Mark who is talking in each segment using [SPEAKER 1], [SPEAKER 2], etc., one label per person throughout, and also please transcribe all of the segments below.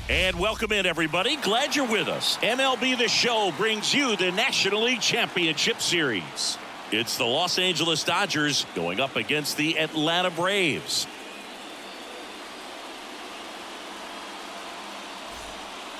[SPEAKER 1] And welcome in, everybody. Glad you're with us. MLB The Show brings you the National League Championship Series. It's the Los Angeles Dodgers going up against the Atlanta Braves.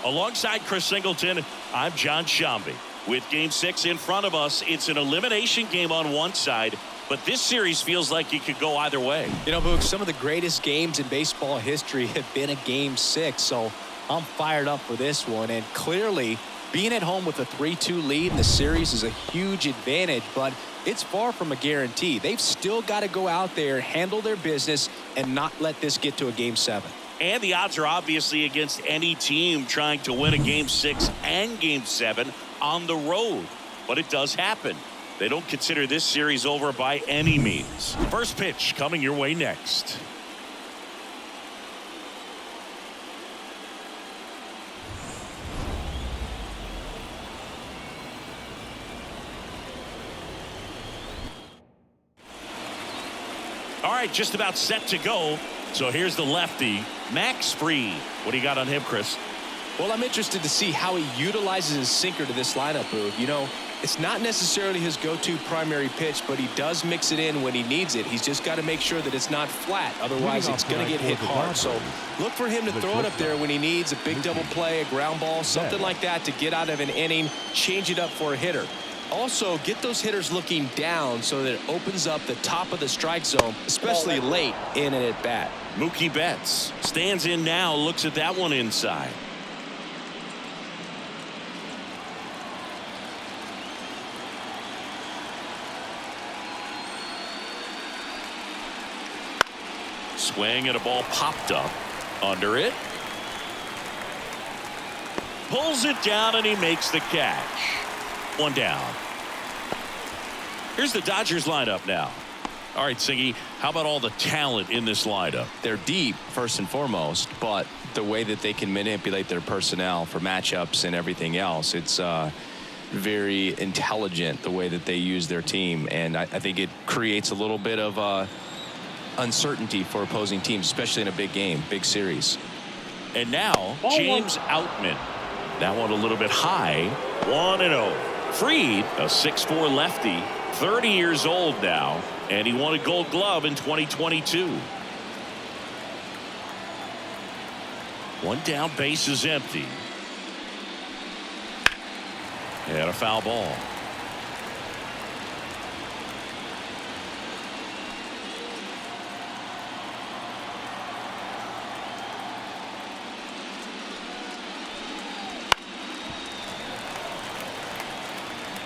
[SPEAKER 1] Alongside Chris Singleton, I'm John Shambi. With Game 6 in front of us, it's an elimination game on one side, but this series feels like it could go either way.
[SPEAKER 2] You know, Boog, some of the greatest games in baseball history have been a Game 6, so I'm fired up for this one. And clearly, being at home with a 3-2 lead in the series is a huge advantage, but it's far from a guarantee. They've still got to go out there, handle their business, and not let this get to a Game 7.
[SPEAKER 1] And the odds are obviously against any team trying to win a Game 6 and Game 7 on the road. But it does happen. They don't consider this series over by any means. First pitch coming your way next. All right, just about set to go. So here's the lefty, Max Fried. What do you got on him, Chris?
[SPEAKER 2] Well, I'm interested to see how he utilizes his sinker to this lineup, Boog. You know, it's not necessarily his go-to primary pitch, but he does mix it in when he needs it. He's just got to make sure that it's not flat. Otherwise, it's going to get hit hard. So look for him to throw it up there when he needs a big double play, a ground ball, something like that to get out of an inning, change it up for a hitter. Also, get those hitters looking down so that it opens up the top of the strike zone, especially late in an at-bat.
[SPEAKER 1] Mookie Betts stands in now, looks at that one inside. Swing and a ball popped up under it. Pulls it down and he makes the catch. One down. Here's the Dodgers lineup now. All right, Singy, how about all the talent in this lineup?
[SPEAKER 2] They're deep, first and foremost, but the way that they can manipulate their personnel for matchups and everything else, it's very intelligent the way that they use their team. And I think it creates a little bit of uncertainty for opposing teams, especially in a big game, big series.
[SPEAKER 1] And now, James Outman. That one a little bit high. 1-0. Fried, a 6'4" lefty, 30 years old now, and he won a Gold Glove in 2022. One down, base is empty. And a foul ball.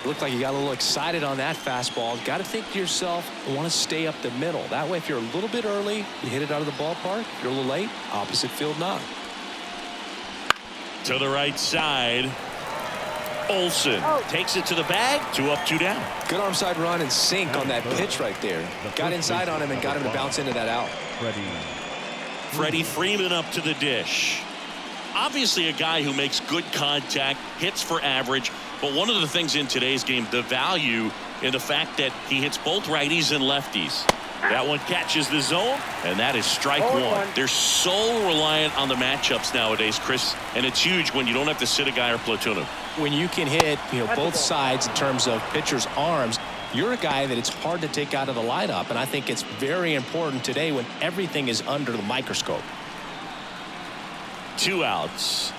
[SPEAKER 2] Looked like you got a little excited on that fastball. Got to think to yourself, I want to stay up the middle. That way, if you're a little bit early, you hit it out of the ballpark. If you're a little late, opposite field knock.
[SPEAKER 1] To the right side. Olsen takes it to the bag. 2 up, 2 down.
[SPEAKER 2] Good arm side run and sink on that pitch right there. Got inside on him and got him to bounce into that out.
[SPEAKER 1] Freddie Freeman up to the dish. Obviously a guy who makes good contact, hits for average, but one of the things in today's game, the value in the fact that he hits both righties and lefties. That one catches the zone, and that is strike one. They're so reliant on the matchups nowadays, Chris, and it's huge when you don't have to sit a guy or platoon him.
[SPEAKER 2] When you can hit, both sides in terms of pitchers' arms, you're a guy that it's hard to take out of the lineup, and I think it's very important today when everything is under the microscope.
[SPEAKER 1] 2 outs.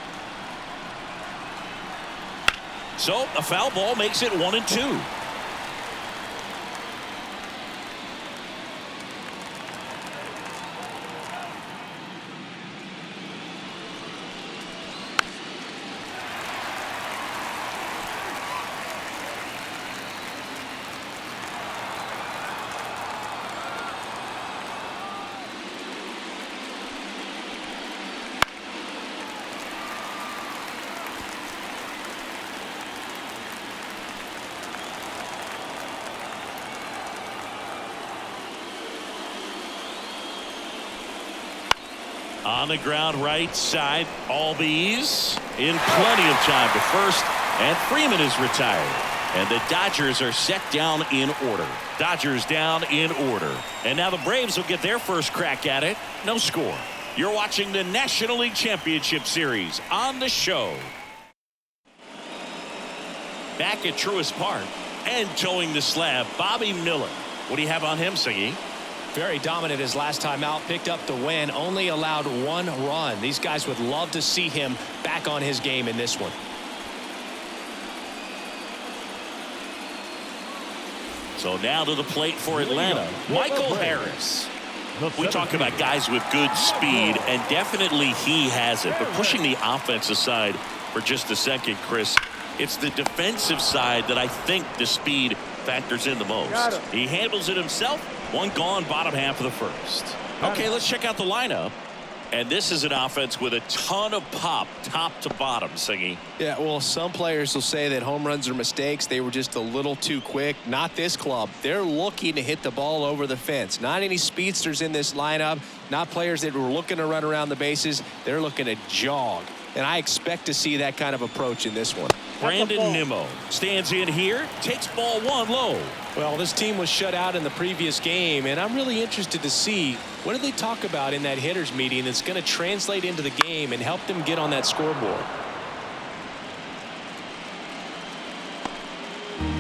[SPEAKER 1] So a foul ball makes it 1-2. On the ground right side, Albies in plenty of time to first, and Freeman is retired. And the Dodgers are set down in order. Dodgers down in order. And now the Braves will get their first crack at it. No score. You're watching the National League Championship Series on the show. Back at Truist Park and towing the slab, Bobby Miller. What do you have on him, Siggy?
[SPEAKER 2] Very dominant his last time out. Picked up the win. Only allowed 1 run. These guys would love to see him back on his game in this one.
[SPEAKER 1] So now to the plate for Atlanta, Michael Harris. We talk about guys with good speed, and definitely he has it. But pushing the offense aside for just a second, Chris, it's the defensive side that I think the speed factors in the most. He handles it himself. 1 gone, bottom half of the first. Okay, let's check out the lineup. And this is an offense with a ton of pop, top to bottom, Siggy.
[SPEAKER 2] Yeah, well, some players will say that home runs are mistakes. They were just a little too quick. Not this club. They're looking to hit the ball over the fence. Not any speedsters in this lineup. Not players that were looking to run around the bases. They're looking to jog. And I expect to see that kind of approach in this one.
[SPEAKER 1] Brandon Nimmo stands in here, takes ball 1 low.
[SPEAKER 2] Well, this team was shut out in the previous game, and I'm really interested to see what did they talk about in that hitters meeting that's going to translate into the game and help them get on that scoreboard.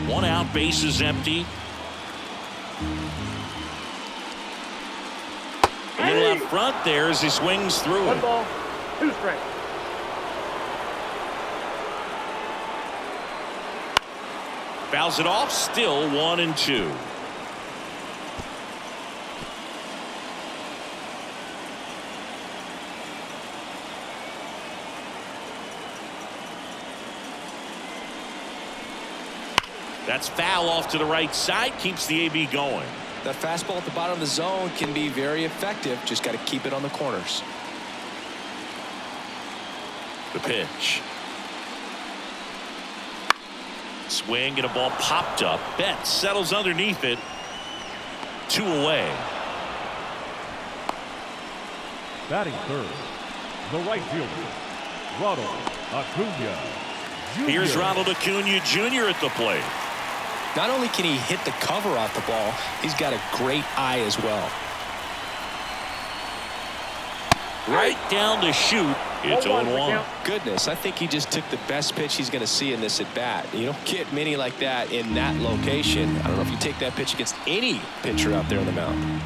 [SPEAKER 1] 1 out, bases empty. A little out front there as he swings through
[SPEAKER 3] 1
[SPEAKER 1] it.
[SPEAKER 3] ball, 2 strikes.
[SPEAKER 1] Fouls it off, still 1-2. That's foul off to the right side, keeps the AB going.
[SPEAKER 2] That fastball at the bottom of the zone can be very effective. Just got to keep it on the corners.
[SPEAKER 1] The pitch. Swing and a ball popped up. Betts settles underneath it. 2 away.
[SPEAKER 4] Batting third, the right fielder, Ronald Acuna Jr.
[SPEAKER 1] Here's Ronald Acuna Jr. at the plate.
[SPEAKER 2] Not only can he hit the cover off the ball, he's got a great eye as well.
[SPEAKER 1] Right down the chute. It's 0-1.
[SPEAKER 2] Goodness, I think he just took the best pitch he's going to see in this at bat. You don't get many like that in that location. I don't know if you take that pitch against any pitcher out there on the mound.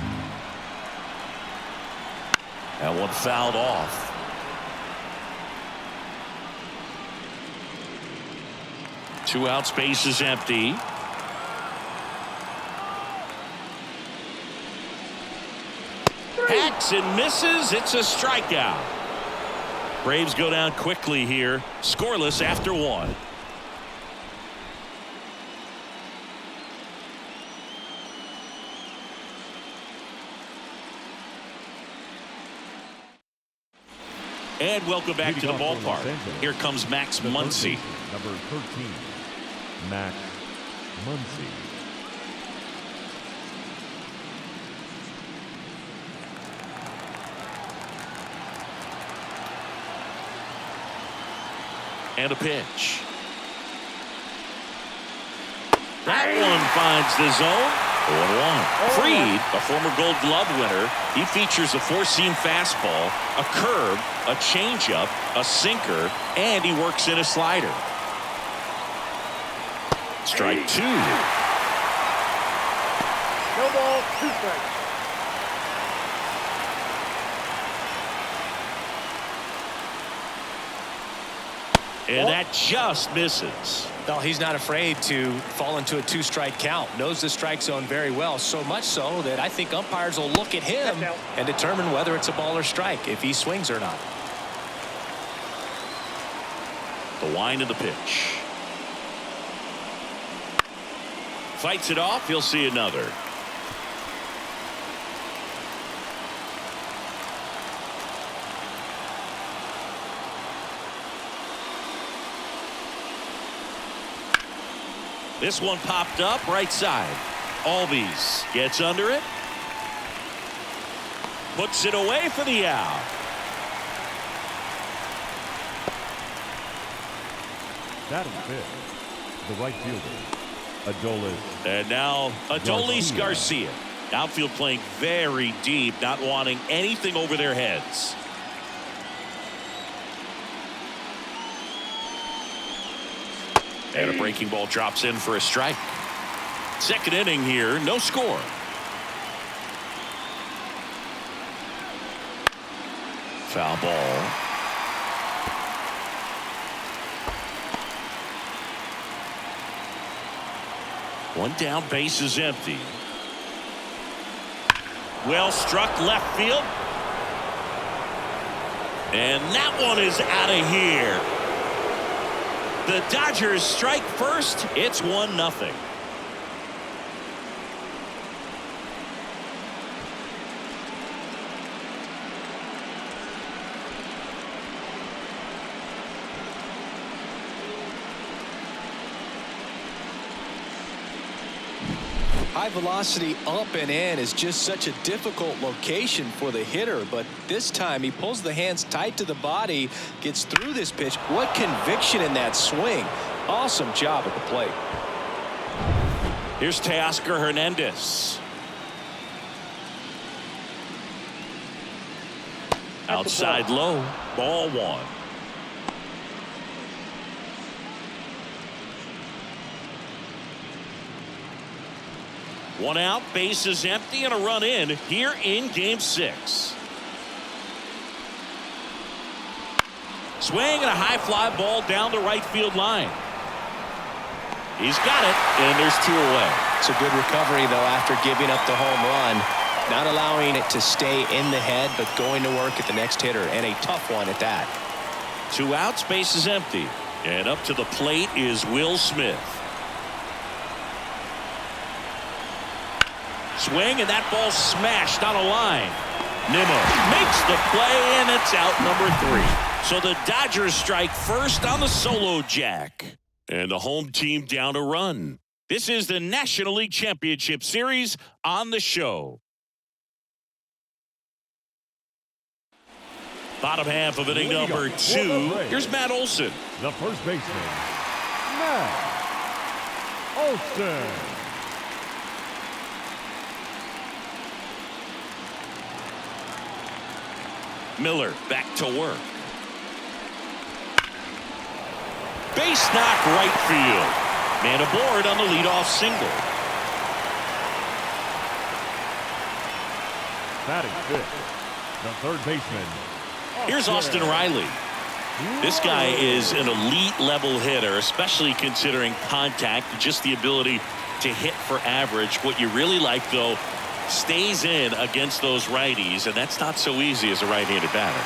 [SPEAKER 1] That one fouled off. Two out, space is empty. Hacks and misses. It's a strikeout. Braves go down quickly here, scoreless after 1. And welcome back to the ballpark. Here comes Max Muncy.
[SPEAKER 4] Number 13, Max Muncy.
[SPEAKER 1] And a pitch. That one finds the zone. 0-1. Freed, a former Gold Glove winner, he features a 4-seam fastball, a curve, a changeup, a sinker, and he works in a slider. Strike 2.
[SPEAKER 3] No ball, 2 strikes.
[SPEAKER 1] And that just misses.
[SPEAKER 2] No, he's not afraid to fall into a 2-strike count. Knows the strike zone very well, so much so that I think umpires will look at him and determine whether it's a ball or strike, if he swings or not.
[SPEAKER 1] The wind of the pitch. Fights it off. He'll see another. This one popped up right side. Albies gets under it. Puts it away for the out.
[SPEAKER 4] Batting fifth, the right fielder, Adolis.
[SPEAKER 1] And now Adolis Garcia. Outfield playing very deep, not wanting anything over their heads. And a breaking ball drops in for a strike. Second inning here, no score. Foul ball. One down, base is empty. Well struck left field. And that one is out of here. The Dodgers strike first. It's 1-0.
[SPEAKER 2] High velocity up and in is just such a difficult location for the hitter, but this time he pulls the hands tight to the body, gets through this pitch. What conviction in that swing. Awesome job at the plate.
[SPEAKER 1] Here's Teoscar Hernandez. Outside low, ball one. One out, base is empty, and a run in here in Game 6. Swing and a high fly ball down the right field line. He's got it, and there's 2 away.
[SPEAKER 2] It's a good recovery, though, after giving up the home run. Not allowing it to stay in the head, but going to work at the next hitter, and a tough one at that.
[SPEAKER 1] 2 outs, base is empty. And up to the plate is Will Smith. Swing, and that ball smashed on a line. Nimmo makes the play, and it's out number 3. So the Dodgers strike first on the solo jack. And the home team down a run. This is the National League Championship Series on the show. Bottom half of inning number 2. Here's Matt Olson.
[SPEAKER 4] The first baseman, Matt Olson.
[SPEAKER 1] Miller back to work. Base knock right field. Man aboard on the leadoff single.
[SPEAKER 4] Batting fifth, the third baseman.
[SPEAKER 1] Here's Austin Riley. This guy is an elite level hitter, especially considering contact and just the ability to hit for average. What you really like, though, stays in against those righties, and that's not so easy as a right-handed batter.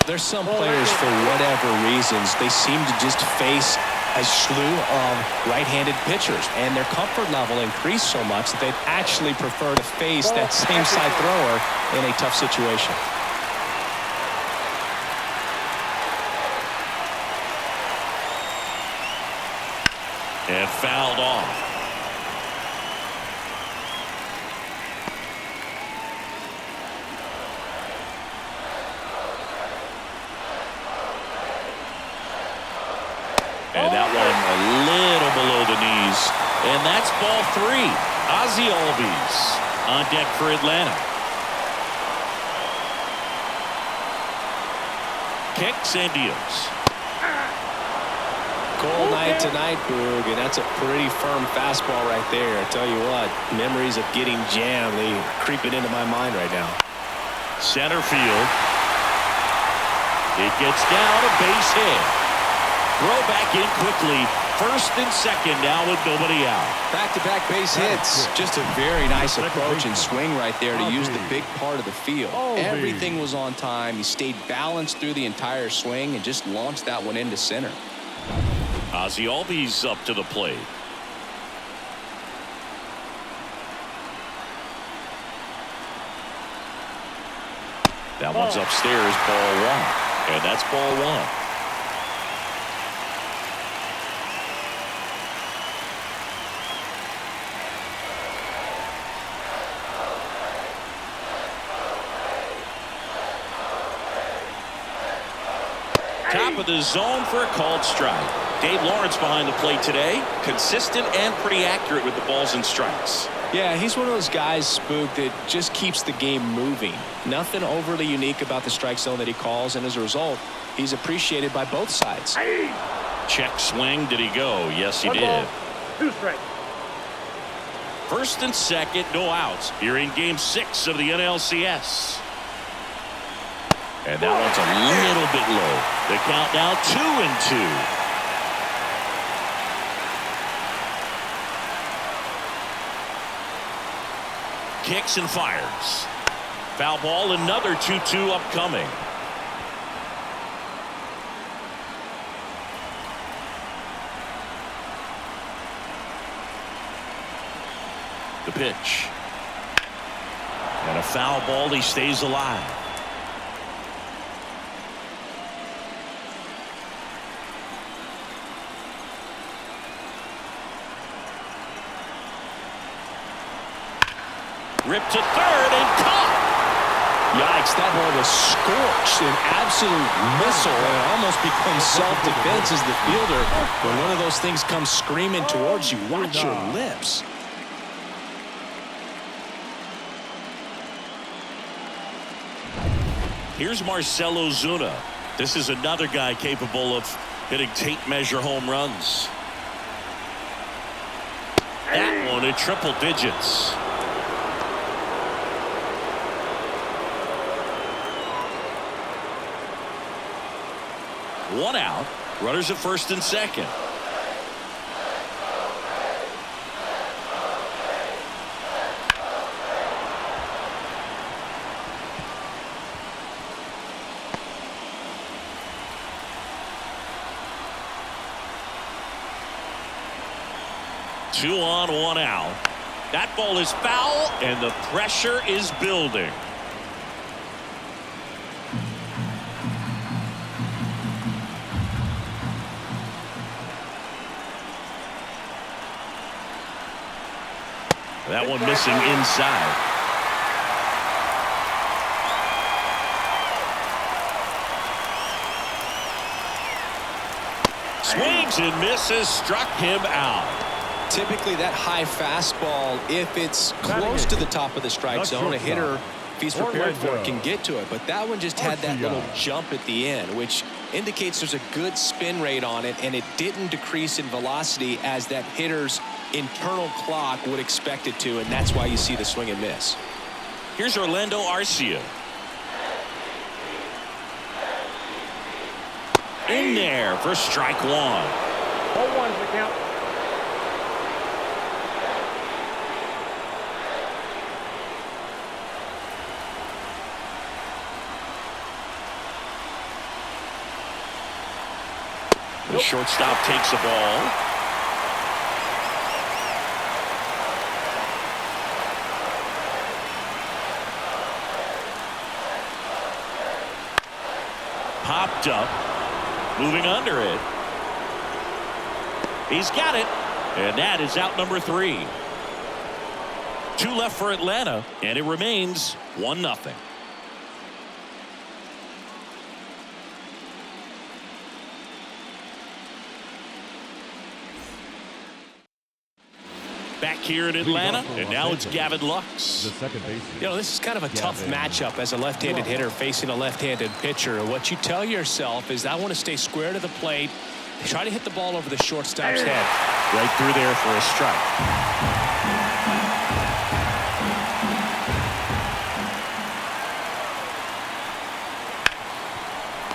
[SPEAKER 2] There's some players, for whatever reasons, they seem to just face a slew of right-handed pitchers, and their comfort level increased so much that they'd actually prefer to face that same side thrower in a tough situation.
[SPEAKER 1] And fouled off. And that one a little below the knees. And that's ball 3. Ozzie Albies on deck for Atlanta. Kicks and deals.
[SPEAKER 2] Cold night tonight, Boog, and that's a pretty firm fastball right there. I tell you what, memories of getting jammed, they creeping into my mind right now.
[SPEAKER 1] Center field. It gets down, a base hit. Throw back in quickly. First and second now with nobody out.
[SPEAKER 2] Back-to-back base hits. Just a very nice approach and swing right there to use the big part of the field. Everything was on time. He stayed balanced through the entire swing and just launched that one into center.
[SPEAKER 1] Ozzie Albies up to the plate. That one's upstairs, ball 1. And that's ball 1. Top of the zone for a called strike. Dave Lawrence behind the plate today. Consistent and pretty accurate with the balls and strikes.
[SPEAKER 2] Yeah, he's one of those guys, Spook, that just keeps the game moving. Nothing overly unique about the strike zone that he calls, and as a result, he's appreciated by both sides.
[SPEAKER 1] Check swing. Did he go? Yes, he
[SPEAKER 3] One
[SPEAKER 1] did.
[SPEAKER 3] ball, 2 strikes.
[SPEAKER 1] First and second, no outs. Here in Game 6 of the NLCS. And that one's a little bit low. The count now 2-2. Kicks and fires. Foul ball, another 2-2 upcoming. The pitch. And a foul ball, he stays alive. Ripped to third and caught.
[SPEAKER 2] Yikes, that ball was scorched, an absolute missile, and it almost becomes self-defense as the fielder. When one of those things comes screaming towards you, watch your lips.
[SPEAKER 1] Here's Marcell Ozuna. This is another guy capable of hitting tape measure home runs. That one at triple digits. One out. Runners at first and second. Two on, one out. That ball is foul, and the pressure is building. That one missing inside. Swings and misses, struck him out.
[SPEAKER 2] Typically that high fastball, if it's close to the top of the strike zone, a hitter, if he's prepared for it, can get to it. But that one just had that little jump at the end, which indicates there's a good spin rate on it, and it didn't decrease in velocity as that hitter's internal clock would expect it to, and that's why you see the swing and miss.
[SPEAKER 1] Here's Orlando Arcia. In there for strike one.
[SPEAKER 3] 0-1's the count.
[SPEAKER 1] The shortstop takes the ball. Popped up. Moving under it. He's got it. And that is out number 3. 2 left for Atlanta, and it remains 1-0. Back here in Atlanta, and now it's Gavin Lux.
[SPEAKER 4] The second baseman.
[SPEAKER 2] You know, this is kind of a tough matchup as a left-handed hitter facing a left-handed pitcher. What you tell yourself is, I want to stay square to the plate, try to hit the ball over the shortstop's head.
[SPEAKER 1] Right through there for a strike.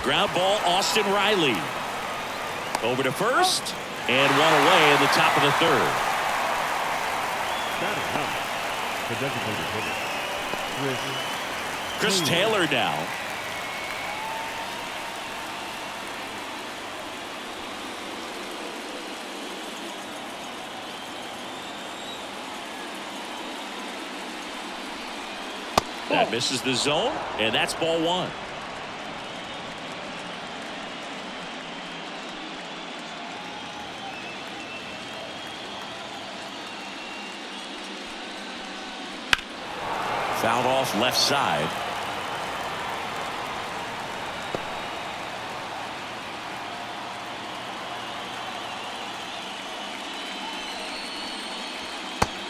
[SPEAKER 1] Ground ball, Austin Riley. Over to first, and one away in the top of the third.
[SPEAKER 4] The designated hitter,
[SPEAKER 1] Chris Taylor now. That misses the zone, and that's ball one. Fouled off left side.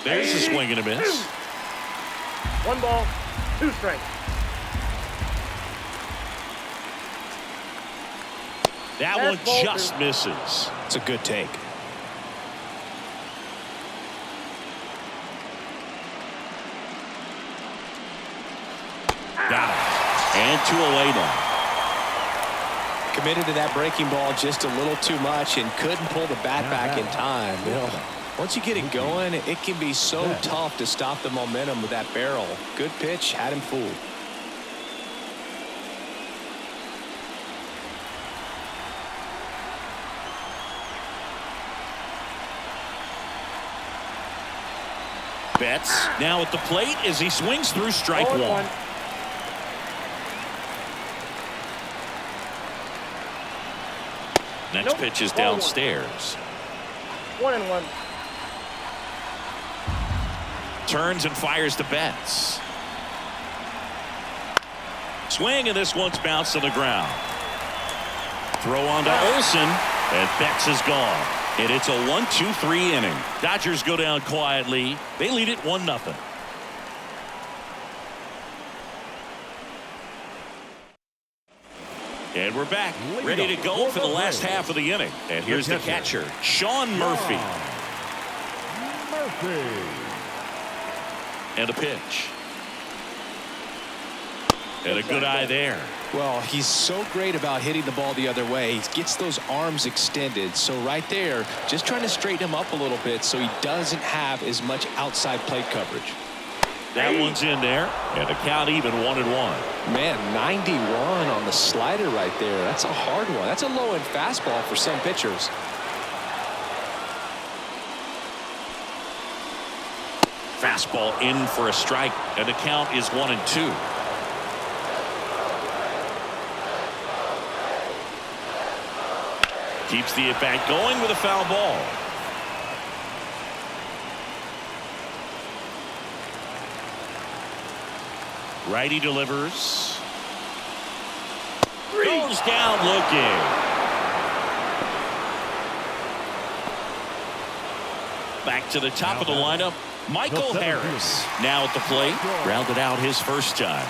[SPEAKER 1] There's a swing and a miss.
[SPEAKER 3] 1 ball, 2 strikes.
[SPEAKER 1] That one just misses.
[SPEAKER 2] It's a good take.
[SPEAKER 1] Got it. And 2 away now.
[SPEAKER 2] Committed to that breaking ball just a little too much and couldn't pull the bat back in time. You know, once you get it going, it can be so tough to stop the momentum with that barrel. Good pitch, had him fooled.
[SPEAKER 1] Betts now at the plate as he swings through strike 1. Next pitch is downstairs.
[SPEAKER 3] 1-1.
[SPEAKER 1] Turns and fires to Betts. Swing, and this one's bounced to the ground. Throw on to Olsen, and Betts is gone. And it's a 1-2-3 inning. Dodgers go down quietly. They lead it 1-0. And we're back, ready to go for the last half of the inning. And here's the catcher, Sean Murphy. And a pitch. And a good eye there.
[SPEAKER 2] Well, he's so great about hitting the ball the other way. He gets those arms extended. So right there, just trying to straighten him up a little bit so he doesn't have as much outside plate coverage.
[SPEAKER 1] That one's in there, and the count even 1-1.
[SPEAKER 2] Man, 91 on the slider right there. That's a hard one. That's a low-end fastball for some pitchers.
[SPEAKER 1] Fastball in for a strike, and the count is 1-2. Keeps the at-bat going with a foul ball. Righty delivers. Goes down looking. Back to the top of the lineup, Michael Harris. Now at the plate, rounded out his first time.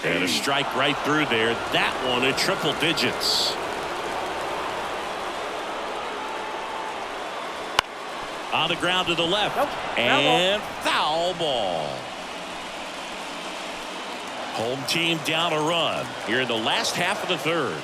[SPEAKER 1] And a strike right through there. That one at triple digits. On the ground to the left. And foul ball. Home team down a run here in the last half of the third.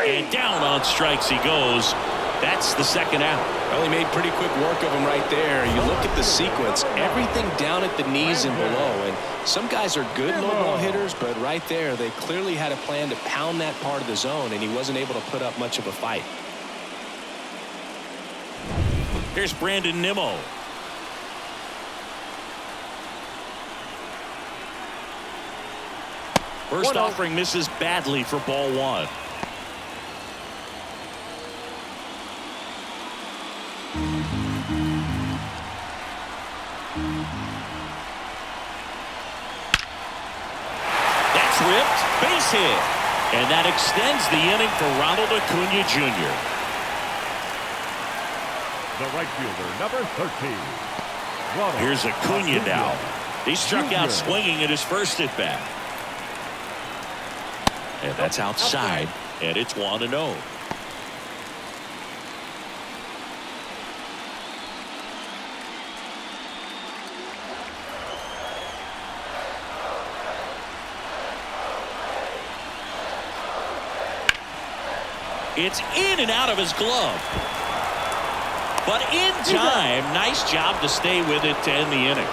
[SPEAKER 1] And down on strikes he goes. That's the second out.
[SPEAKER 2] Well, he made pretty quick work of him right there. You look at the sequence, everything down at the knees and below. And some guys are good low ball hitters, but right there, they clearly had a plan to pound that part of the zone, and he wasn't able to put up much of a fight.
[SPEAKER 1] Here's Brandon Nimmo. First offering misses badly for ball 1. That's ripped. Base hit. And that extends the inning for Ronald Acuna Jr.
[SPEAKER 4] The right fielder, number 13.
[SPEAKER 1] Here's Acuna now. He struck out swinging at his first at bat. And that's outside. And it's 1-0. It's in and out of his glove. But in time, nice job to stay with it to end the inning.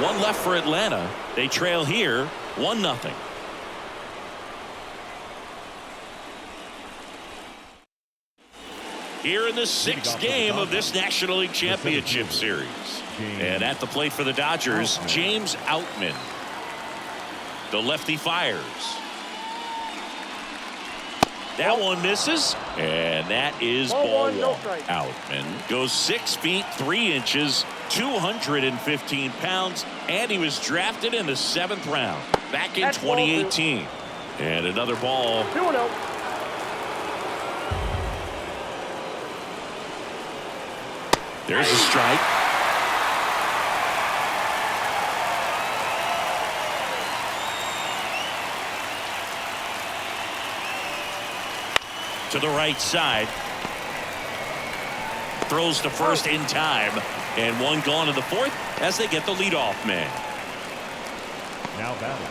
[SPEAKER 1] One left for Atlanta. They trail here 1-0. Here in the 6th game of this National League Championship Series. And at the plate for the Dodgers, James Outman. The lefty fires. That one misses, and that is ball 1. Outman goes 6 feet 3 inches, 215 pounds, and he was drafted in the 7th round back in 2018. And another ball.
[SPEAKER 3] 2-0.
[SPEAKER 1] There's a strike. To the right side. Throws to first in time. And one gone in the fourth as they get the leadoff man.
[SPEAKER 4] Now batting,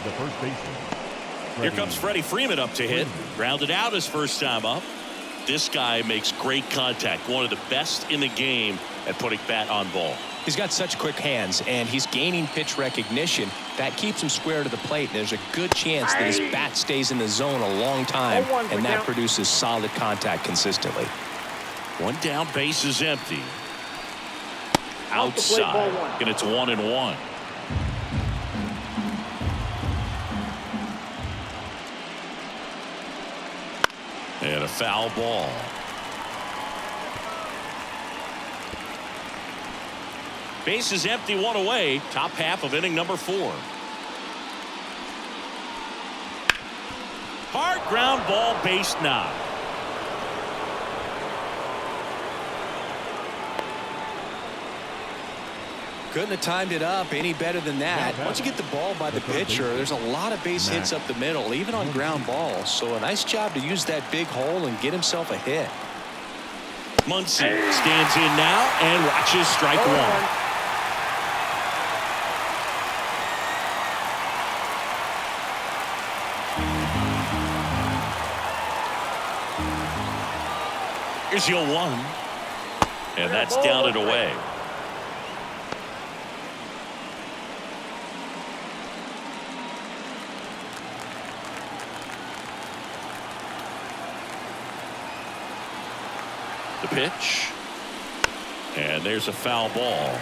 [SPEAKER 4] the first baseman.
[SPEAKER 1] Here comes Freddie Freeman up to hit. Grounded out his first time up. This guy makes great contact. One of the best in the game at putting bat on ball.
[SPEAKER 2] He's got such quick hands, and he's gaining pitch recognition. That keeps him square to the plate. There's a good chance that his bat stays in the zone a long time, and that produces solid contact consistently.
[SPEAKER 1] One down, base is empty. Outside, and it's 1-1. And a foul ball. Base is empty, one away. Top half of inning number 4. Hard ground ball, base knock.
[SPEAKER 2] Couldn't have timed it up any better than that. Once you get the ball by the pitcher, there's a lot of base hits up the middle, even on ground balls. So a nice job to use that big hole and get himself a hit.
[SPEAKER 1] Muncy stands in now and watches strike one. Here's your 1. And that's down and away. The pitch. And there's a foul ball.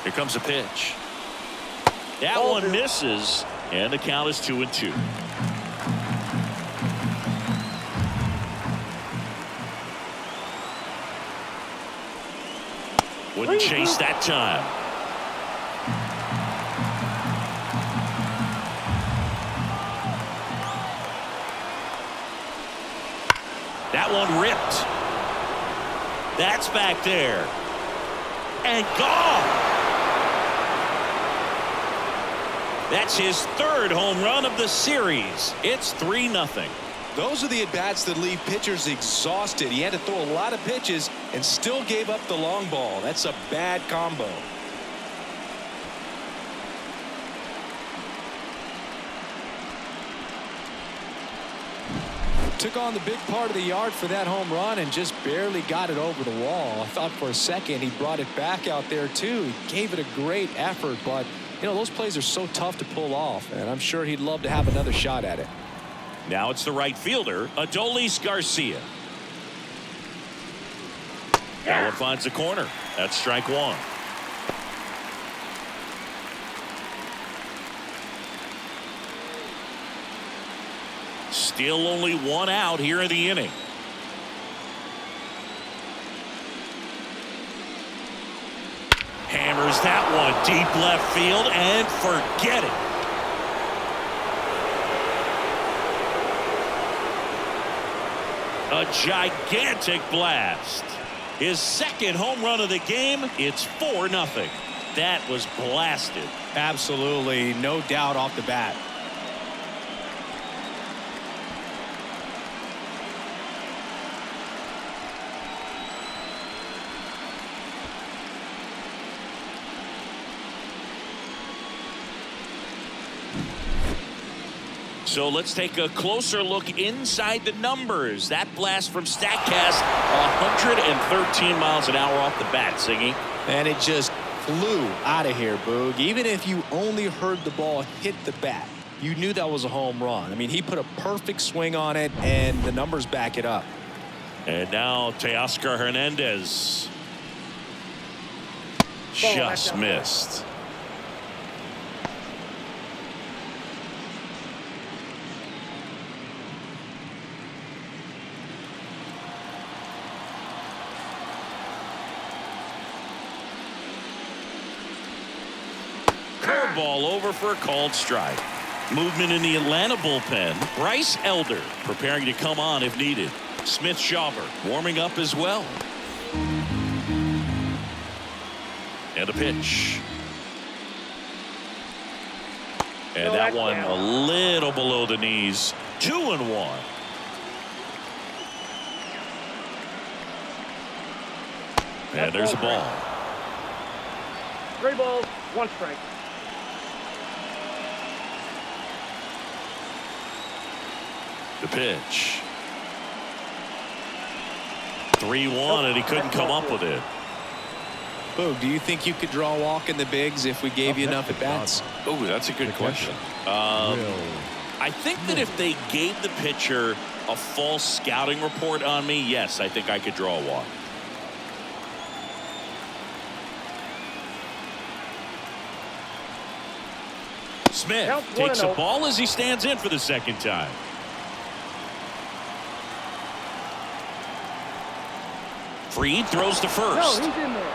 [SPEAKER 1] Here comes a pitch. That one misses, and the count is 2-2. Wouldn't chase that time. That one ripped. That's back there. And gone. That's his 3rd home run of the series. It's 3-0.
[SPEAKER 2] Those are the at-bats that leave pitchers exhausted. He had to throw a lot of pitches and still gave up the long ball. That's a bad combo. Took on the big part of the yard for that home run and just barely got it over the wall. I thought for a second he brought it back out there too. He gave it a great effort, but you know, those plays are so tough to pull off, and I'm sure he'd love to have another shot at it.
[SPEAKER 1] Now it's the right fielder, Adolis Garcia. That one finds the corner. That's strike 1. Still only 1 out here in the inning. Hammers that one deep left field and forget it. A gigantic blast. His 2nd home run of the game. It's 4-0. That was blasted.
[SPEAKER 2] Absolutely, no doubt off the bat.
[SPEAKER 1] So let's take a closer look inside the numbers. That blast from StatCast, 113 miles an hour off the bat, Siggy.
[SPEAKER 2] And it just flew out of here, Boog. Even if you only heard the ball hit the bat, you knew that was a home run. I mean, he put a perfect swing on it, and the numbers back it up.
[SPEAKER 1] And now Teoscar Hernandez. Just missed. Curveball over for a called strike. Movement in the Atlanta bullpen. Bryce Elder preparing to come on if needed. Smith Shawver warming up as well. And a pitch. And that one a little below the knees. 2-1. And there's a ball.
[SPEAKER 3] 3 balls, 1 strike.
[SPEAKER 1] The pitch. 3-1, and he couldn't come up with it.
[SPEAKER 2] Boog, do you think you could draw a walk in the bigs if we gave you enough at bats?
[SPEAKER 1] Oh, that's a good question. I think that if they gave the pitcher a false scouting report on me, yes, I think I could draw a walk. Smith takes a ball as he stands in for the second time. Fried throws to first.
[SPEAKER 3] No, he's in there.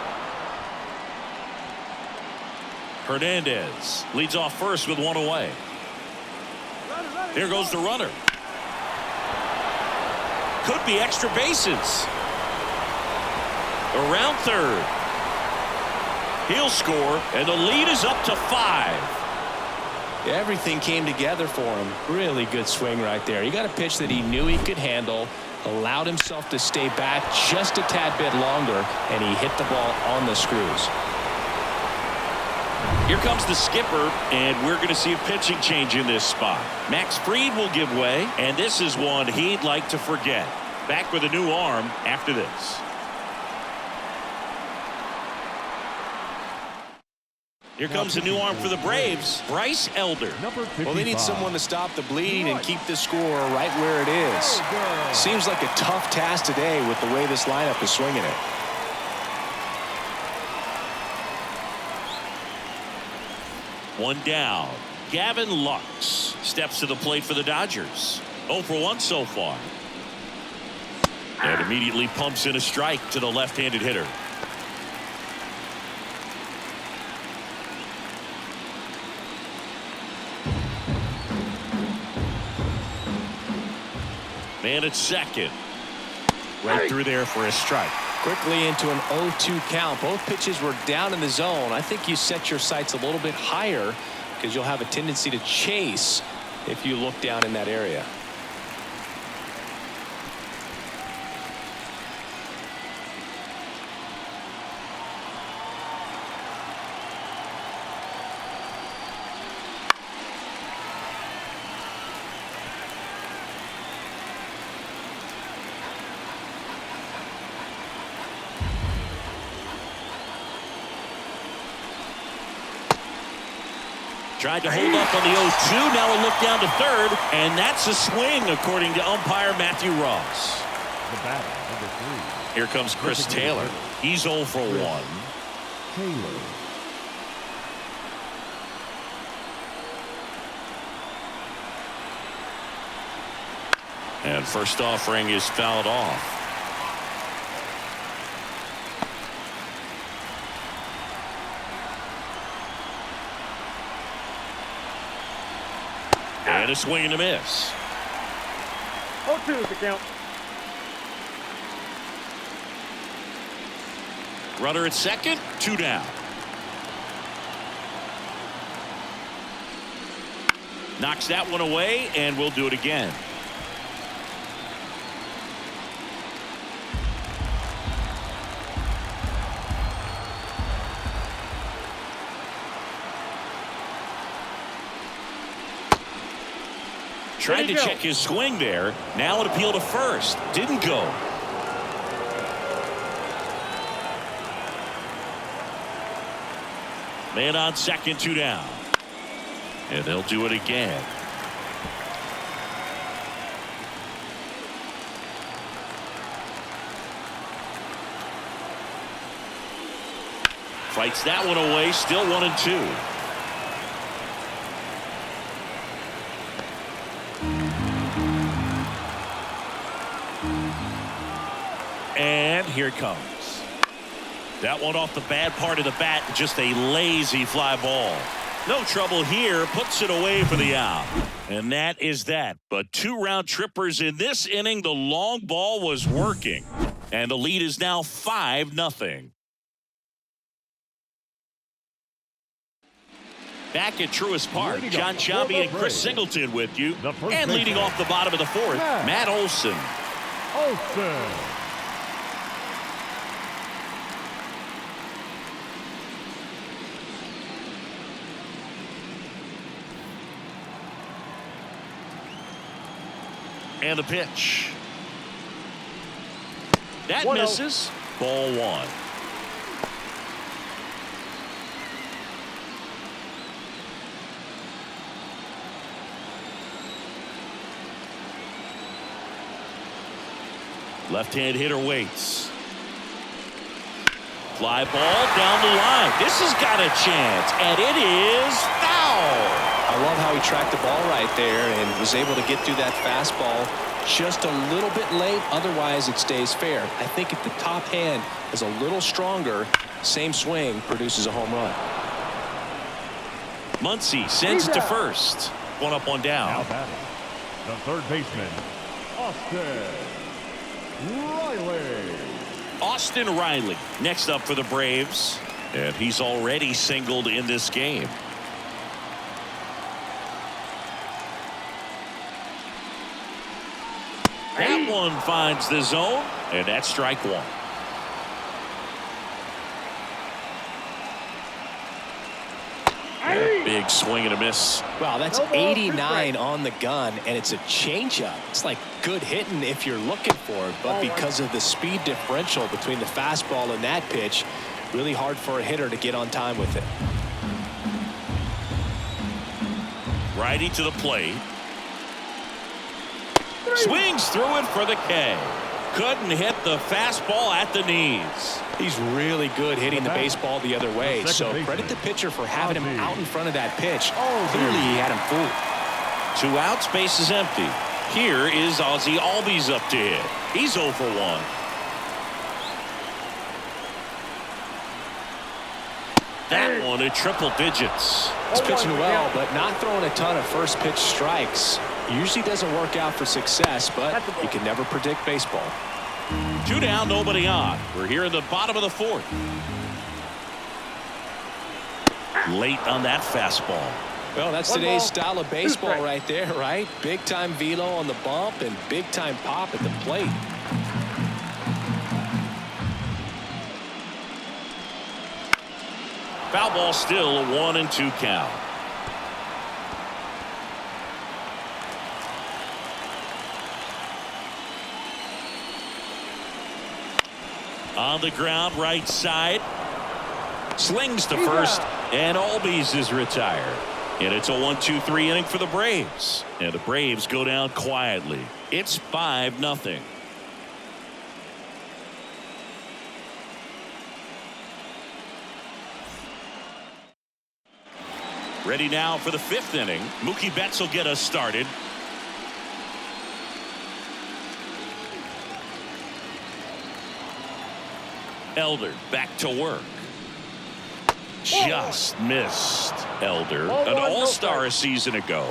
[SPEAKER 1] Hernandez leads off first with 1 away. Here goes the runner. Could be extra bases. Around third. He'll score, and the lead is up to 5.
[SPEAKER 2] Everything came together for him. Really good swing right there. He got a pitch that he knew he could handle, allowed himself to stay back just a tad bit longer, and he hit the ball on the screws.
[SPEAKER 1] Here comes the skipper, and we're going to see a pitching change in this spot. Max Fried will give way, and this is one he'd like to forget. Back with a new arm after this. Here comes a new arm for the Braves, Bryce Elder.
[SPEAKER 2] Well, they need someone to stop the bleed and keep the score right where it is. Seems like a tough task today with the way this lineup is swinging it.
[SPEAKER 1] One down. Gavin Lux steps to the plate for the Dodgers. 0 for 1 so far. And immediately pumps in a strike to the left-handed hitter. Man at second. Right through there for a strike.
[SPEAKER 2] Quickly into an 0-2 count. Both pitches were down in the zone. I think you set your sights a little bit higher because you'll have a tendency to chase if you look down in that area.
[SPEAKER 1] Tried to hold up on the 0-2. Now a look down to third. And that's a swing, according to umpire Matthew Ross.
[SPEAKER 4] The batter, number 3.
[SPEAKER 1] Here comes Chris Taylor. He's 0 for 1.
[SPEAKER 4] Taylor.
[SPEAKER 1] And first offering is fouled off. And a swing and a miss.
[SPEAKER 3] 0-2 is the count.
[SPEAKER 1] Runner at second, 2 down. Knocks that one away, and we'll do it again. Tried to check his swing there. Now an appeal to first. Didn't go. Man on second, 2 down. And they'll do it again. Fights that one away. Still 1-2. And here it comes. That one off the bad part of the bat. Just a lazy fly ball. No trouble here. Puts it away for the out. And that is that. But 2 round trippers in this inning. The long ball was working. And the lead is now 5-0. Back at Truist Park, John Sciambi and Chris Singleton with you. And leading off the bottom of the 4th, Matt Olson. And the pitch. That
[SPEAKER 3] 1-0.
[SPEAKER 1] misses. Ball 1. Left-hand hitter waits. Fly ball down the line. This has got a chance, and it is foul.
[SPEAKER 2] I love how he tracked the ball right there and was able to get through that fastball just a little bit late. Otherwise, it stays fair. I think if the top hand is a little stronger, same swing produces a home run.
[SPEAKER 1] Muncy sends it to first. 1 up, 1 down.
[SPEAKER 4] Now batting, the third baseman,
[SPEAKER 1] Austin Riley next up for the Braves, and he's already singled in this game. That one finds the zone, and that's strike 1. Big swing and a miss.
[SPEAKER 2] Wow, that's 89 on the gun, and it's a changeup. It's like good hitting if you're looking for it, but because of the speed differential between the fastball and that pitch, really hard for a hitter to get on time with it.
[SPEAKER 1] Righty to the plate. Swings through it for the K. Couldn't hit the fastball at the knees.
[SPEAKER 2] He's really good hitting the baseball the other way, so credit the pitcher for having him out in front of that pitch. Clearly he had him fooled.
[SPEAKER 1] 2 outs, base is empty. Here is Ozzie Albies up to hit. He's 0 for 1. That one at triple digits.
[SPEAKER 2] He's pitching well, but not throwing a ton of first pitch strikes. Usually doesn't work out for success, but you can never predict baseball.
[SPEAKER 1] 2 down, nobody on. We're here in the bottom of the 4th. Late on that fastball.
[SPEAKER 2] Well, that's today's style of baseball right there, right? Big time velo on the bump and big time pop at the plate.
[SPEAKER 1] Foul ball still, a 1-2 count. On the ground, right side. Slings to first, and Albies is retired. And it's a 1-2-3 inning for the Braves. And the Braves go down quietly. It's 5-0. Ready now for the 5th inning. Mookie Betts will get us started. Elder back to work. Just missed. Elder, an all-star a season ago.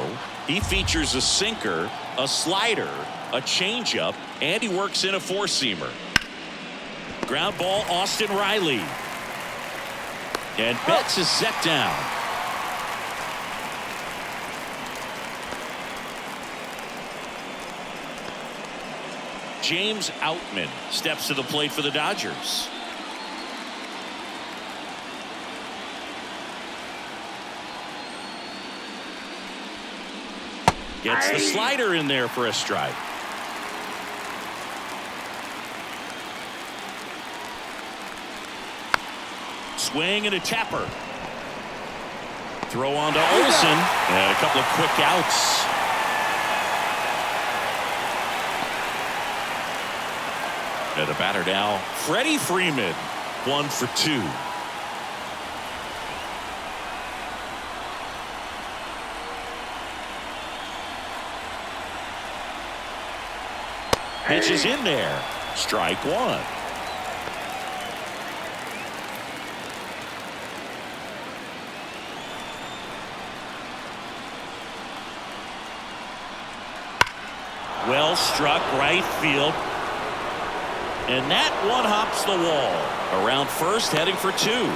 [SPEAKER 1] He features a sinker, a slider, a changeup, and he works in a 4-seamer. Ground ball, Austin Riley. And Betts is set down. James Outman steps to the plate for the Dodgers. Gets the slider in there for a strike. Swing and a tapper. Throw on to Olson. And a couple of quick outs. And the batter now, Freddie Freeman. 1 for 2. Pitch is in there. Strike 1. Well struck right field. And that one hops the wall. Around first, heading for two.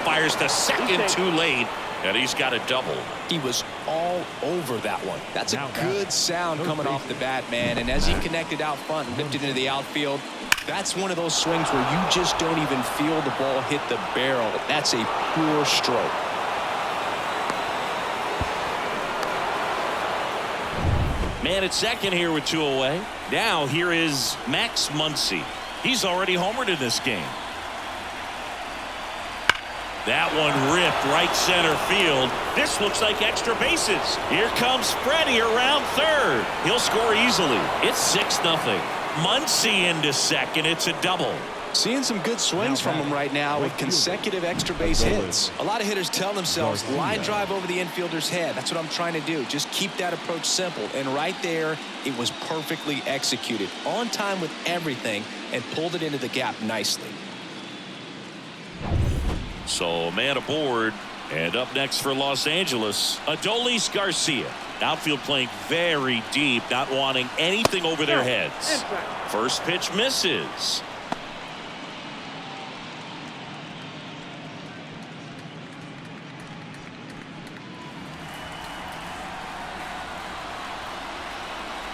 [SPEAKER 1] Fires to second too late. And he's got a double.
[SPEAKER 2] He was all over that one. That's a good sound coming off the bat, man. And as he connected out front and lifted into the outfield, that's one of those swings where you just don't even feel the ball hit the barrel. That's a pure stroke.
[SPEAKER 1] Man at second here with two away. Now here is Max Muncy. He's already homered in this game. That one ripped right center field. This looks like extra bases. Here comes Freddie around third. He'll score easily. It's 6-0. Muncy into second. It's a double.
[SPEAKER 2] Seeing some good swings from him right now with consecutive extra base hits. A lot of hitters tell themselves line drive over the infielder's head. That's what I'm trying to do. Just keep that approach simple. And right there, it was perfectly executed. On time with everything and pulled it into the gap nicely.
[SPEAKER 1] So man aboard. And up next for Los Angeles, Adolis Garcia. Outfield playing very deep, not wanting anything over their heads. First pitch misses.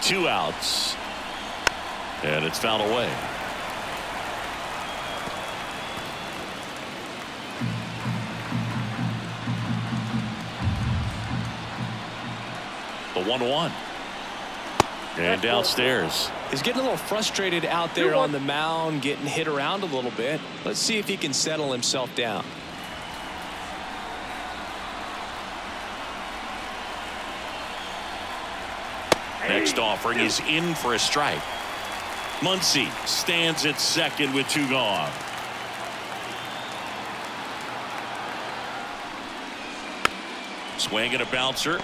[SPEAKER 1] Two outs. And it's fouled away. The 1-1. And downstairs.
[SPEAKER 2] He's getting a little frustrated out there on the mound, getting hit around a little bit. Let's see if he can settle himself down.
[SPEAKER 1] Next offering is in for a strike. Muncy stands at second with two gone. Swing and a bouncer.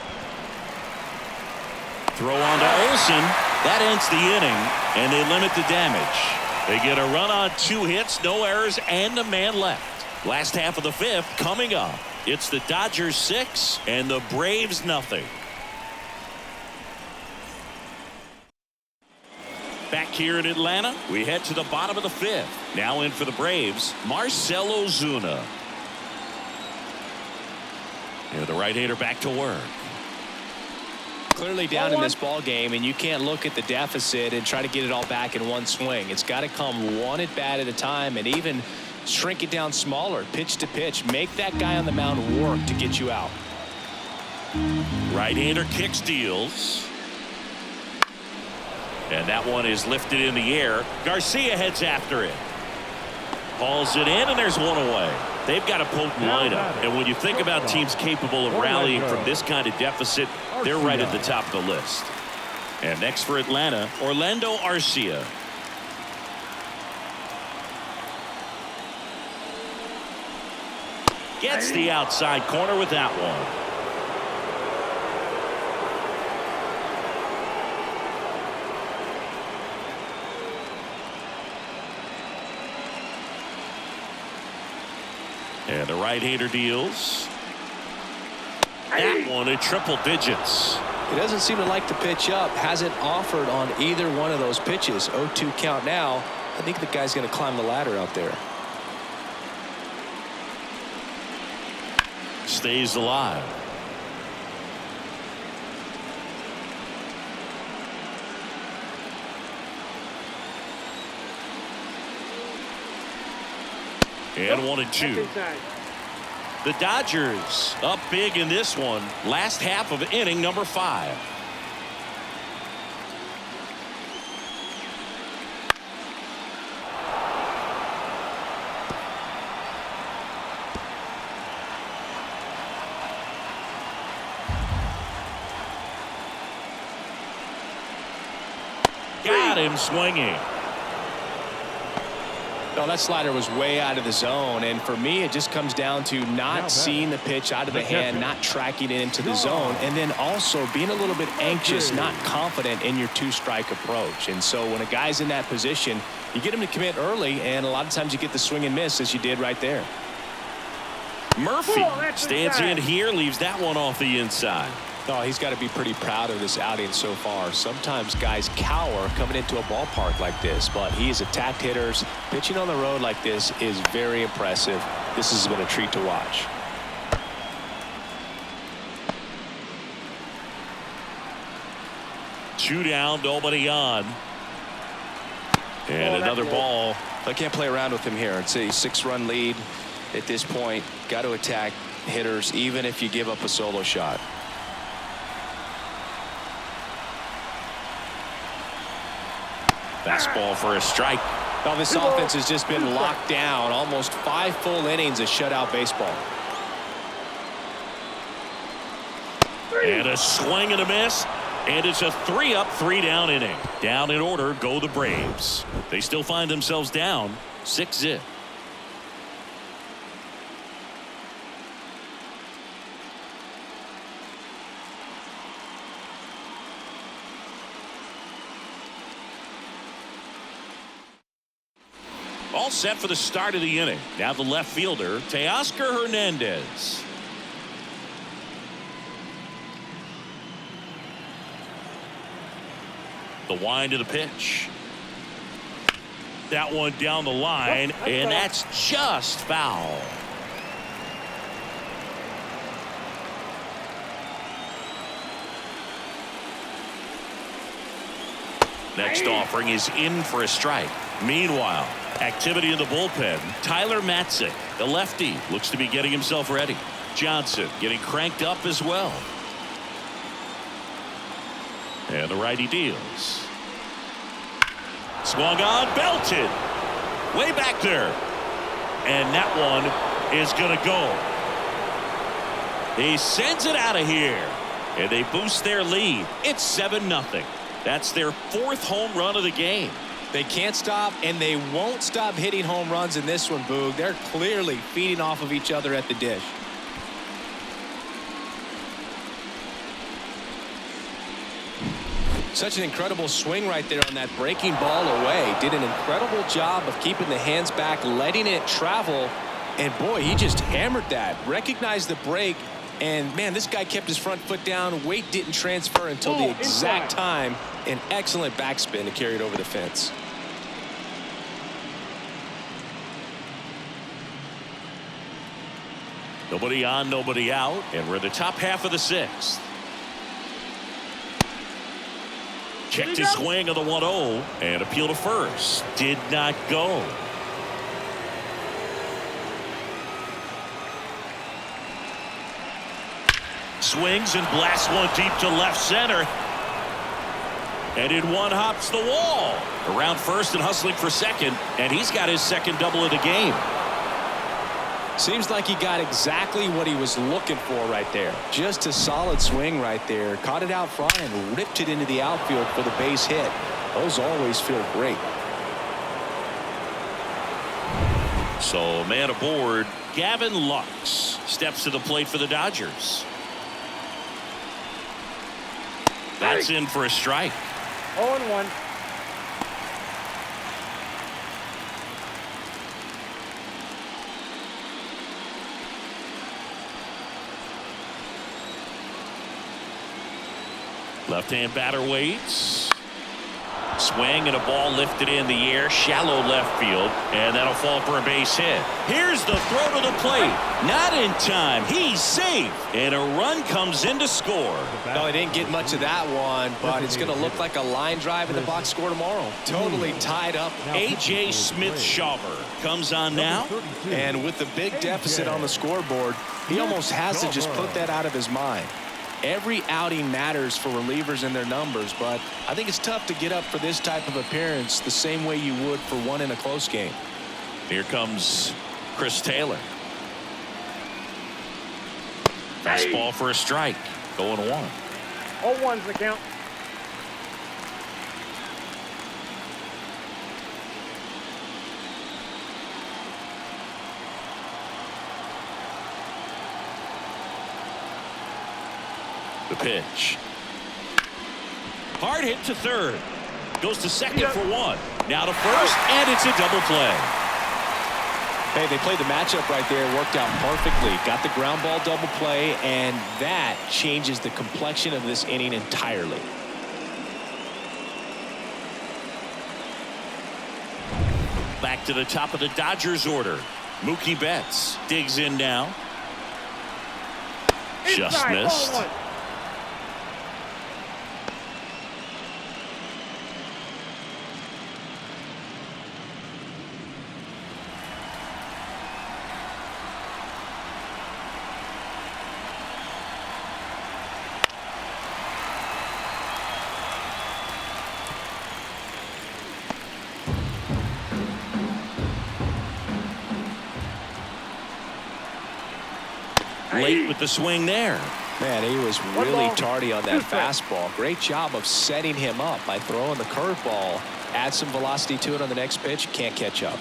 [SPEAKER 1] Throw on to Olsen. That ends the inning, and they limit the damage. They get a run on 2 hits, no errors, and a man left. Last half of the 5th coming up. It's the Dodgers 6 and the Braves nothing. Back here in Atlanta, we head to the bottom of the 5th. Now in for the Braves, Marcell Ozuna. And the right-hander back to work.
[SPEAKER 2] Clearly down in this ball game, and you can't look at the deficit and try to get it all back in one swing. It's got to come one at bat at a time, and even shrink it down smaller, pitch to pitch. Make that guy on the mound work to get you out.
[SPEAKER 1] Right-hander kick steals. And that one is lifted in the air. Garcia heads after it. Hauls it in, and there's one away. They've got a potent lineup, and when you think about teams capable of rallying from this kind of deficit, they're right at the top of the list. And next for Atlanta, Orlando Arcia. Gets the outside corner with that one. And the right-hander deals. That one at triple digits.
[SPEAKER 2] He doesn't seem to like to pitch up. Hasn't offered on either one of those pitches. 0-2 count now. I think the guy's going to climb the ladder out there.
[SPEAKER 1] Stays alive. And 1-2. The Dodgers up big in this one. Last half of inning number 5. Got him swinging.
[SPEAKER 2] No, that slider was way out of the zone, and for me it just comes down to not seeing the pitch out of the hand, not tracking it into the zone, and then also being a little bit anxious, not confident in your 2-strike approach. And so when a guy's in that position, you get him to commit early, and a lot of times you get the swing and miss as you did right there.
[SPEAKER 1] Murphy stands in here, leaves that one off the inside.
[SPEAKER 2] Oh, he's got to be pretty proud of this outing so far. Sometimes guys cower coming into a ballpark like this, but he's attacked hitters. Pitching on the road like this is very impressive. This has been a treat to watch.
[SPEAKER 1] Two down, nobody on. And another ball.
[SPEAKER 2] I can't play around with him here. It's a 6-run lead at this point. Got to attack hitters even if you give up a solo shot.
[SPEAKER 1] Fastball for a strike.
[SPEAKER 2] Now this offense has just been locked down. Almost 5 full innings of shutout baseball.
[SPEAKER 1] And a swing and a miss. And it's a 3-up, 3-down inning. Down in order go the Braves. They still find themselves down 6-0. All set for the start of the inning. Now the left fielder, Teoscar Hernandez. The wind of the pitch. That one down the line, and that's just foul. Next offering is in for a strike. Meanwhile, activity in the bullpen. Tyler Matzik, the lefty, looks to be getting himself ready. Johnson getting cranked up as well. And the righty deals. Swung on, belted. Way back there. And that one is going to go. He sends it out of here. And they boost their lead. It's 7-0. That's their 4th home run of the game.
[SPEAKER 2] They can't stop, and they won't stop hitting home runs in this one, Boog. They're clearly feeding off of each other at the dish. Such an incredible swing right there on that breaking ball away. Did an incredible job of keeping the hands back, letting it travel. And boy, he just hammered that. Recognized the break. And man, this guy kept his front foot down. Weight didn't transfer until the exact time. An excellent backspin to carry it over the fence.
[SPEAKER 1] Nobody on, nobody out. And we're in the top half of the 6th. Checked his swing of the 1-0 and appeal to first. Did not go. Swings and blasts one deep to left center. And in one hops the wall. Around first and hustling for second. And he's got his 2nd double of the game.
[SPEAKER 2] Seems like he got exactly what he was looking for right there. Just a solid swing right there. Caught it out front and ripped it into the outfield for the base hit. Those always feel great.
[SPEAKER 1] So man aboard, Gavin Lux steps to the plate for the Dodgers. That's in for a strike.
[SPEAKER 3] 0-1.
[SPEAKER 1] Left-hand batter waits. Swing and a ball lifted in the air, shallow left field, and that'll fall for a base hit. Here's the throw to the plate. Not in time. He's safe. And a run comes in to score.
[SPEAKER 2] No, they didn't get much of that one, but it's going to look like a line drive in the box score tomorrow. Totally tied up.
[SPEAKER 1] A.J. Smith-Shawver comes on now.
[SPEAKER 2] And with the big deficit on the scoreboard, he almost has to just put that out of his mind. Every outing matters for relievers and their numbers, but I think it's tough to get up for this type of appearance the same way you would for one in a close game.
[SPEAKER 1] Here comes Chris Taylor. Fastball for a strike. 0-1.
[SPEAKER 3] 0-1's the count.
[SPEAKER 1] The pitch. Hard hit to third. Goes to second for one. Now to first, and it's a double play.
[SPEAKER 2] Hey, they played the matchup right there. Worked out perfectly. Got the ground ball double play, and that changes the complexion of this inning entirely.
[SPEAKER 1] Back to the top of the Dodgers order. Mookie Betts digs in now. Just
[SPEAKER 3] Inside,
[SPEAKER 1] missed.
[SPEAKER 3] ball one.
[SPEAKER 1] Late with the swing there.
[SPEAKER 2] Man, he was really tardy on that fastball. Great job of setting him up by throwing the curveball. Add some velocity to it on the next pitch. Can't catch up.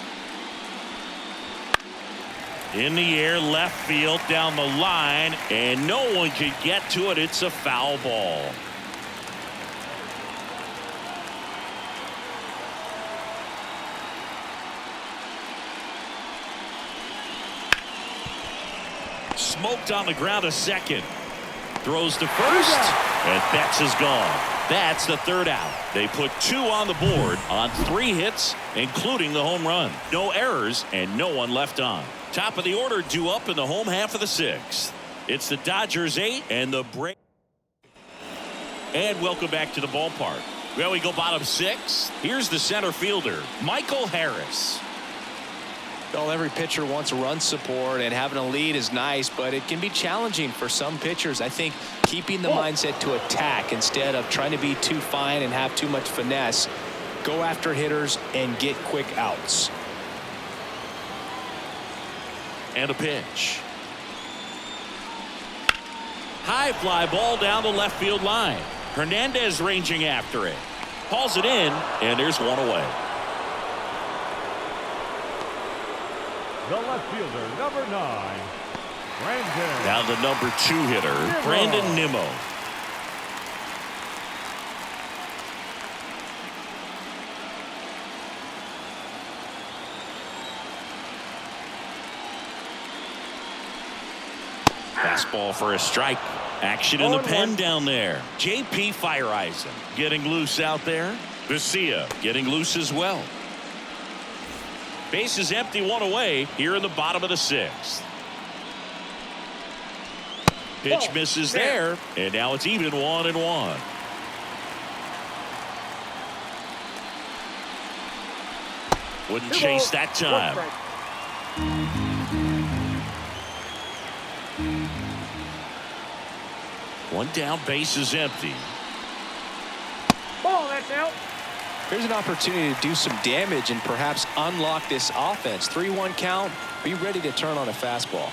[SPEAKER 1] In the air, left field, down the line, and no one could get to it. It's a foul ball. Smoked on the ground a second. Throws to first, and Betts is gone. That's the third out. They put 2 on the board on 3 hits, including the home run. No errors and no one left on. Top of the order due up in the home half of the 6th. It's the Dodgers 8 and the Braves. And welcome back to the ballpark. Well, we go bottom 6. Here's the center fielder, Michael Harris.
[SPEAKER 2] Well, every pitcher wants run support, and having a lead is nice, but it can be challenging for some pitchers. I think keeping the mindset to attack instead of trying to be too fine and have too much finesse. Go after hitters and get quick outs.
[SPEAKER 1] And a pitch. High fly ball down the left field line. Hernandez ranging after it. Hauls it in, and there's one away.
[SPEAKER 4] The left fielder, number 9, Brandon.
[SPEAKER 1] Now the number 2 hitter, Brandon Nimmo. Fastball for a strike. Action in the pen down there. JP Fireisen getting loose out there. Vesia getting loose as well. Base is empty, 1 away here in the bottom of the 6th. Pitch misses there, and now it's even 1-1. Wouldn't chase that time. One down, base is empty.
[SPEAKER 3] Ball, that's out.
[SPEAKER 2] Here's an opportunity to do some damage and perhaps unlock this offense. 3-1 count. Be ready to turn on a fastball.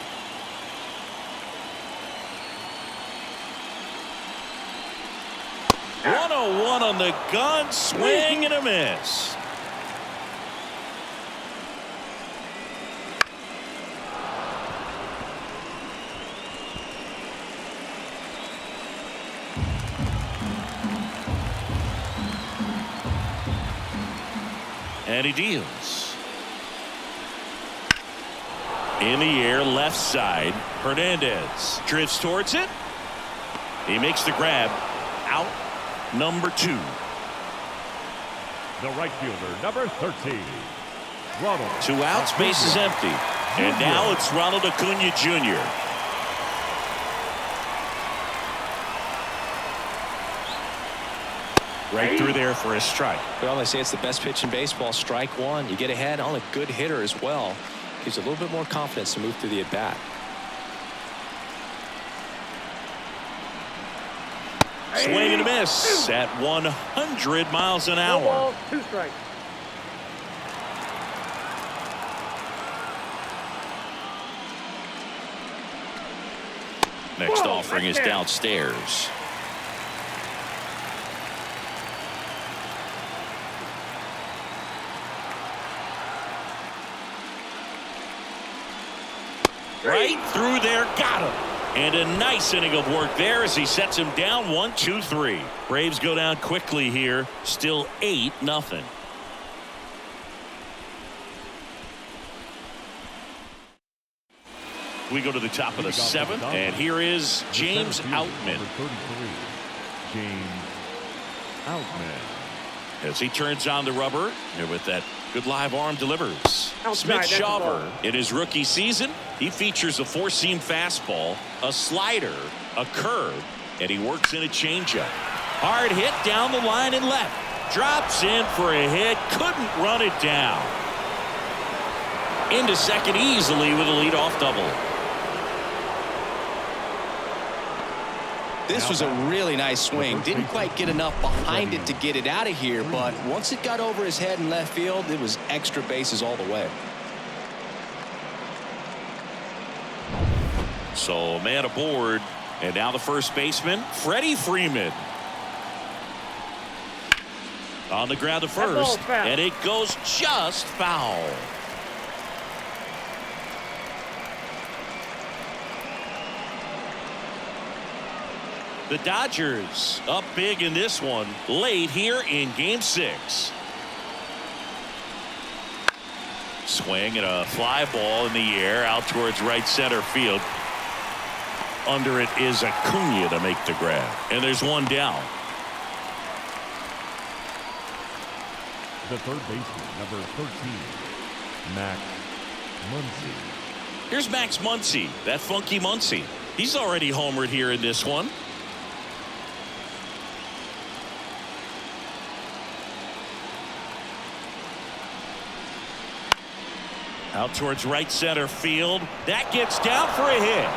[SPEAKER 1] One on the gun, swing and a miss. And he deals. In the air, left side. Hernandez drifts towards it. He makes the grab. Out number 2.
[SPEAKER 4] The right fielder, number 13, Ronald.
[SPEAKER 1] 2 outs, base is empty. And now it's Ronald Acuna Jr. Right through there for a strike.
[SPEAKER 2] Well, they say it's the best pitch in baseball. Strike 1. You get ahead on a good hitter as well. Gives a little bit more confidence to move through the at-bat.
[SPEAKER 1] Swing and a miss at 100 miles an hour.
[SPEAKER 3] 1 ball, 2 strikes.
[SPEAKER 1] Next offering is downstairs. Right through there, got him. And a nice inning of work there as he sets him down 1-2-3. Braves go down quickly here, still 8-0. We go to the top of the seventh, and here is James Outman.
[SPEAKER 4] Number 33, James Outman.
[SPEAKER 1] As he turns on the rubber, and with that good live arm delivers.
[SPEAKER 3] Outside,
[SPEAKER 1] Smith
[SPEAKER 3] that's the
[SPEAKER 1] Shawver,
[SPEAKER 3] ball.
[SPEAKER 1] in his rookie season, he features a four-seam fastball, a slider, a curve, and he works in a changeup. Hard hit down the line and left. Drops in for a hit, couldn't run it down. Into second easily with a leadoff double.
[SPEAKER 2] This was a really nice swing. Didn't quite get enough behind it to get it out of here, but once it got over his head in left field, it was extra bases all the way.
[SPEAKER 1] So a man aboard, and now the first baseman, Freddie Freeman. On the ground to first, and it goes just foul. The Dodgers up big in this one late here in game 6. Swing and a fly ball in the air out towards right center field. Under it is Acuna to make the grab, and there's one down.
[SPEAKER 4] The third baseman, number 13, Max Muncy.
[SPEAKER 1] Here's Max Muncy, that funky Muncy. He's already homered here in this one. Out towards right center field. That gets down for a hit.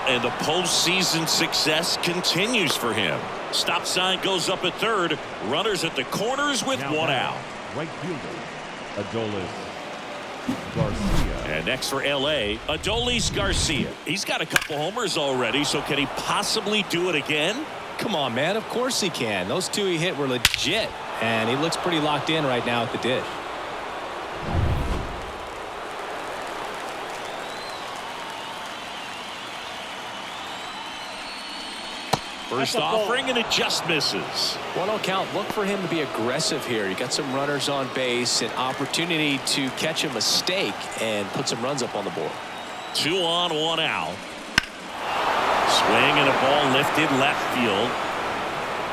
[SPEAKER 1] And the postseason success continues for him. Stop sign goes up at third. Runners at the corners with
[SPEAKER 4] Now
[SPEAKER 1] one out.
[SPEAKER 4] Right fielder, Adolis Garcia.
[SPEAKER 1] And next for LA, Adolis Garcia. He's got a couple homers already, so can he possibly do it again?
[SPEAKER 2] Come on, man. Of course he can. Those two he hit were legit, and he looks pretty locked in right now at the dish.
[SPEAKER 1] First offering, and it just misses.
[SPEAKER 2] 1-0 count. Look for him to be aggressive here. You got some runners on base, an opportunity to catch a mistake and put some runs up on the board.
[SPEAKER 1] 2 on, 1 out. Swing and a ball lifted left field.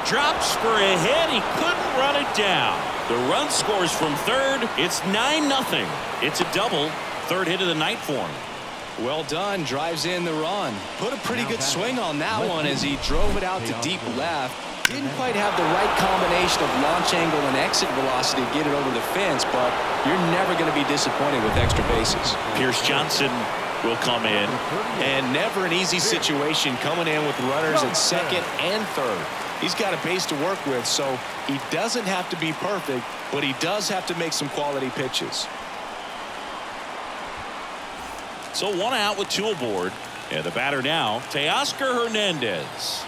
[SPEAKER 1] Drops for a hit. He couldn't run it down. The run scores from third. It's 9-0. It's a double. Third hit of the night for him.
[SPEAKER 2] Well done. Drives in the run. Put a pretty good swing on that one as he drove it out to deep left. Didn't quite have the right combination of launch angle and exit velocity to get it over the fence, but you're never going to be disappointed with extra bases.
[SPEAKER 1] Pierce Johnson will come in.
[SPEAKER 2] And never an easy situation coming in with runners at second and third. He's got a base to work with, so he doesn't have to be perfect, but he does have to make some quality pitches.
[SPEAKER 1] So 1 out with 2 aboard. And the batter now, Teoscar Hernandez.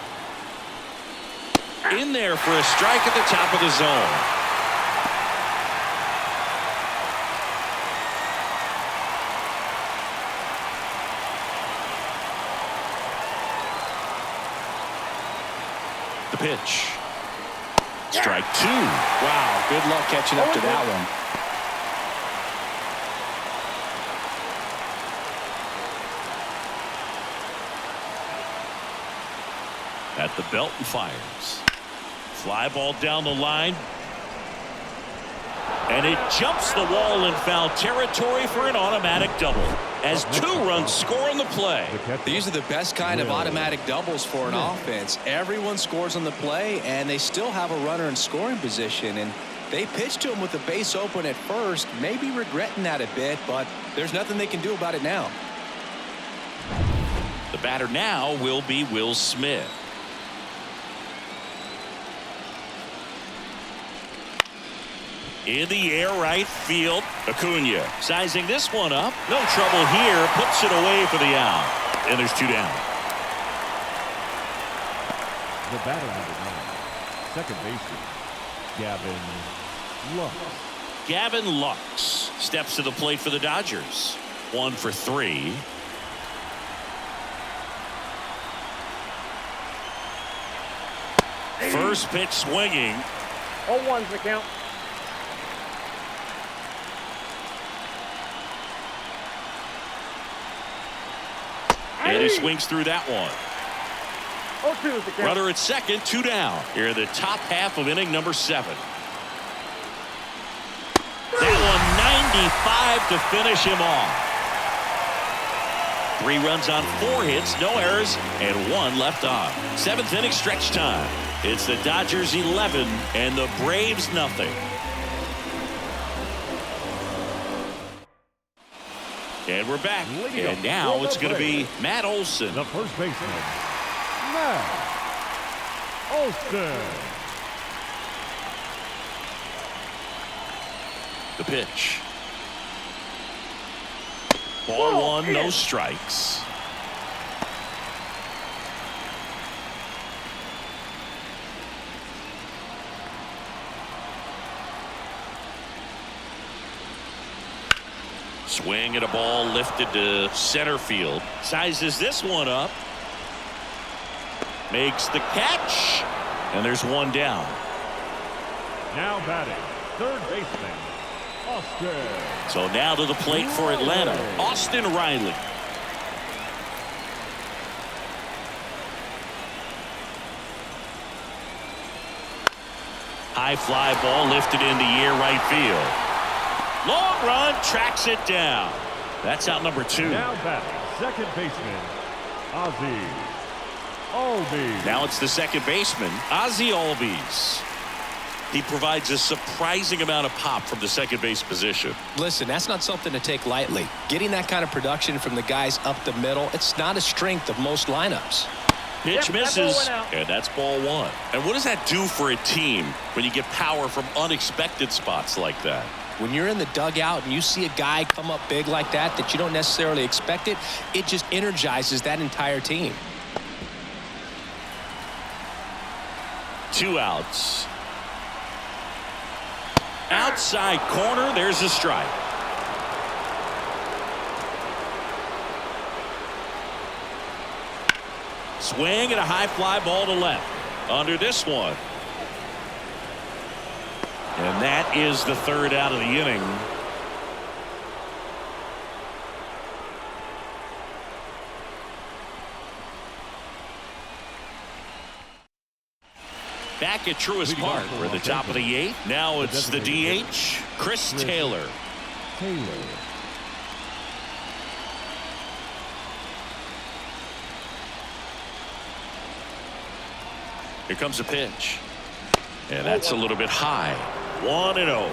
[SPEAKER 1] In there for a strike at the top of the zone. The pitch. Strike 2.
[SPEAKER 2] Wow, good luck catching up to that one.
[SPEAKER 1] At the belt and fires. Fly ball down the line. And it jumps the wall in foul territory for an automatic double. As 2 runs score on the play.
[SPEAKER 2] These are the best kind of automatic doubles for an offense. Everyone scores on the play, and they still have a runner in scoring position. And they pitched to him with the base open at first, maybe regretting that a bit, but there's nothing they can do about it now.
[SPEAKER 1] The batter now will be Will Smith. In the air right field. Acuna sizing this one up. No trouble here. Puts it away for the out. And there's 2 down.
[SPEAKER 4] The batter, number 9, second baseman, Gavin Lux.
[SPEAKER 1] Gavin Lux steps to the plate for the Dodgers. 1 for 3. First pitch swinging.
[SPEAKER 3] 0-1's the count.
[SPEAKER 1] And he swings through that one.
[SPEAKER 3] 0-2 is the count.
[SPEAKER 1] Runner at second, 2 down. Here in the top half of inning number 7. That one 95 to finish him off. 3 runs on 4 hits, no errors, and 1 left on. 7th inning stretch time. It's the Dodgers 11 and the Braves nothing. And we're back. And now it's going to be Matt Olson.
[SPEAKER 4] The first baseman, Matt Olson.
[SPEAKER 1] The pitch. Ball 1, no strikes. Swing at a ball lifted to center field. Sizes this one up. Makes the catch. And there's 1 down.
[SPEAKER 4] Now batting, third baseman, Austin.
[SPEAKER 1] So now to the plate for Atlanta, Austin Riley. High fly ball lifted into air right field. Long run, tracks it down. That's out number 2.
[SPEAKER 4] Now batting, second baseman, Ozzie Albies.
[SPEAKER 1] Now it's the second baseman, Ozzie Albies. He provides a surprising amount of pop from the second base position.
[SPEAKER 2] Listen, that's not something to take lightly. Getting that kind of production from the guys up the middle, it's not a strength of most lineups.
[SPEAKER 1] Pitch misses, and that's ball 1. And what does that do for a team when you get power from unexpected spots like that?
[SPEAKER 2] When you're in the dugout and you see a guy come up big like that you don't necessarily expect it, it just energizes that entire team.
[SPEAKER 1] 2 outs. Outside corner, there's a strike. Swing and a high fly ball to left. Under this one. And that is the 3rd out of the inning. Back at Truist Park, we're at the top of the 8th. Now it's the DH, Chris Taylor. Here comes a pitch. And that's a little bit high. 1-0.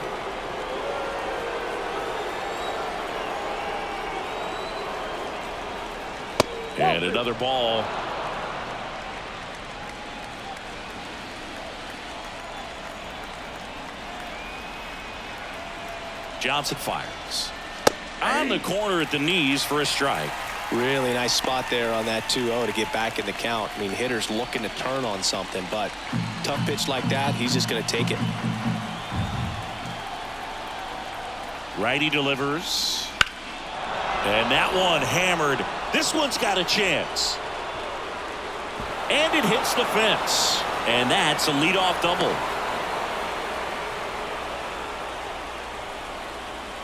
[SPEAKER 1] And another ball. Johnson fires. On the corner at the knees for a strike.
[SPEAKER 2] Really nice spot there on that 2-0 to get back in the count. I mean, hitter's looking to turn on something, but tough pitch like that, he's just going to take it.
[SPEAKER 1] Righty delivers. And that one hammered. This one's got a chance. And it hits the fence. And that's a leadoff double.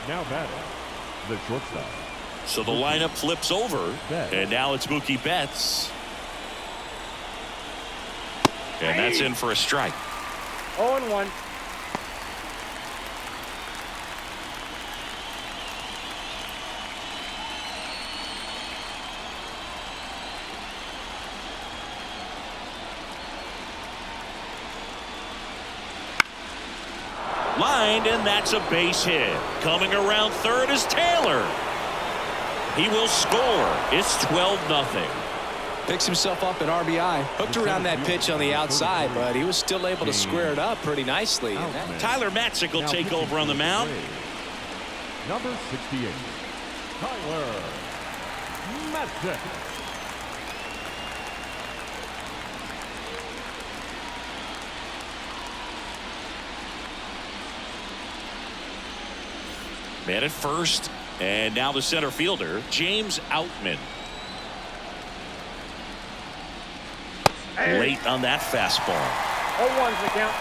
[SPEAKER 4] Now batting, the shortstop.
[SPEAKER 1] So the lineup flips over. And now it's Mookie Betts. And that's in for a strike.
[SPEAKER 3] 0-1.
[SPEAKER 1] Lined, and that's a base hit. Coming around third is Taylor. He will score. It's 12-0.
[SPEAKER 2] Picks himself up an RBI. Hooked around that pitch on the outside, but he was still able to square it up pretty nicely.
[SPEAKER 1] Tyler Matzik will take over on the mound.
[SPEAKER 4] Number 68, Tyler Matzik.
[SPEAKER 1] Man at first, and now the center fielder, James Outman. Late on that fastball.
[SPEAKER 3] 0-1's the count.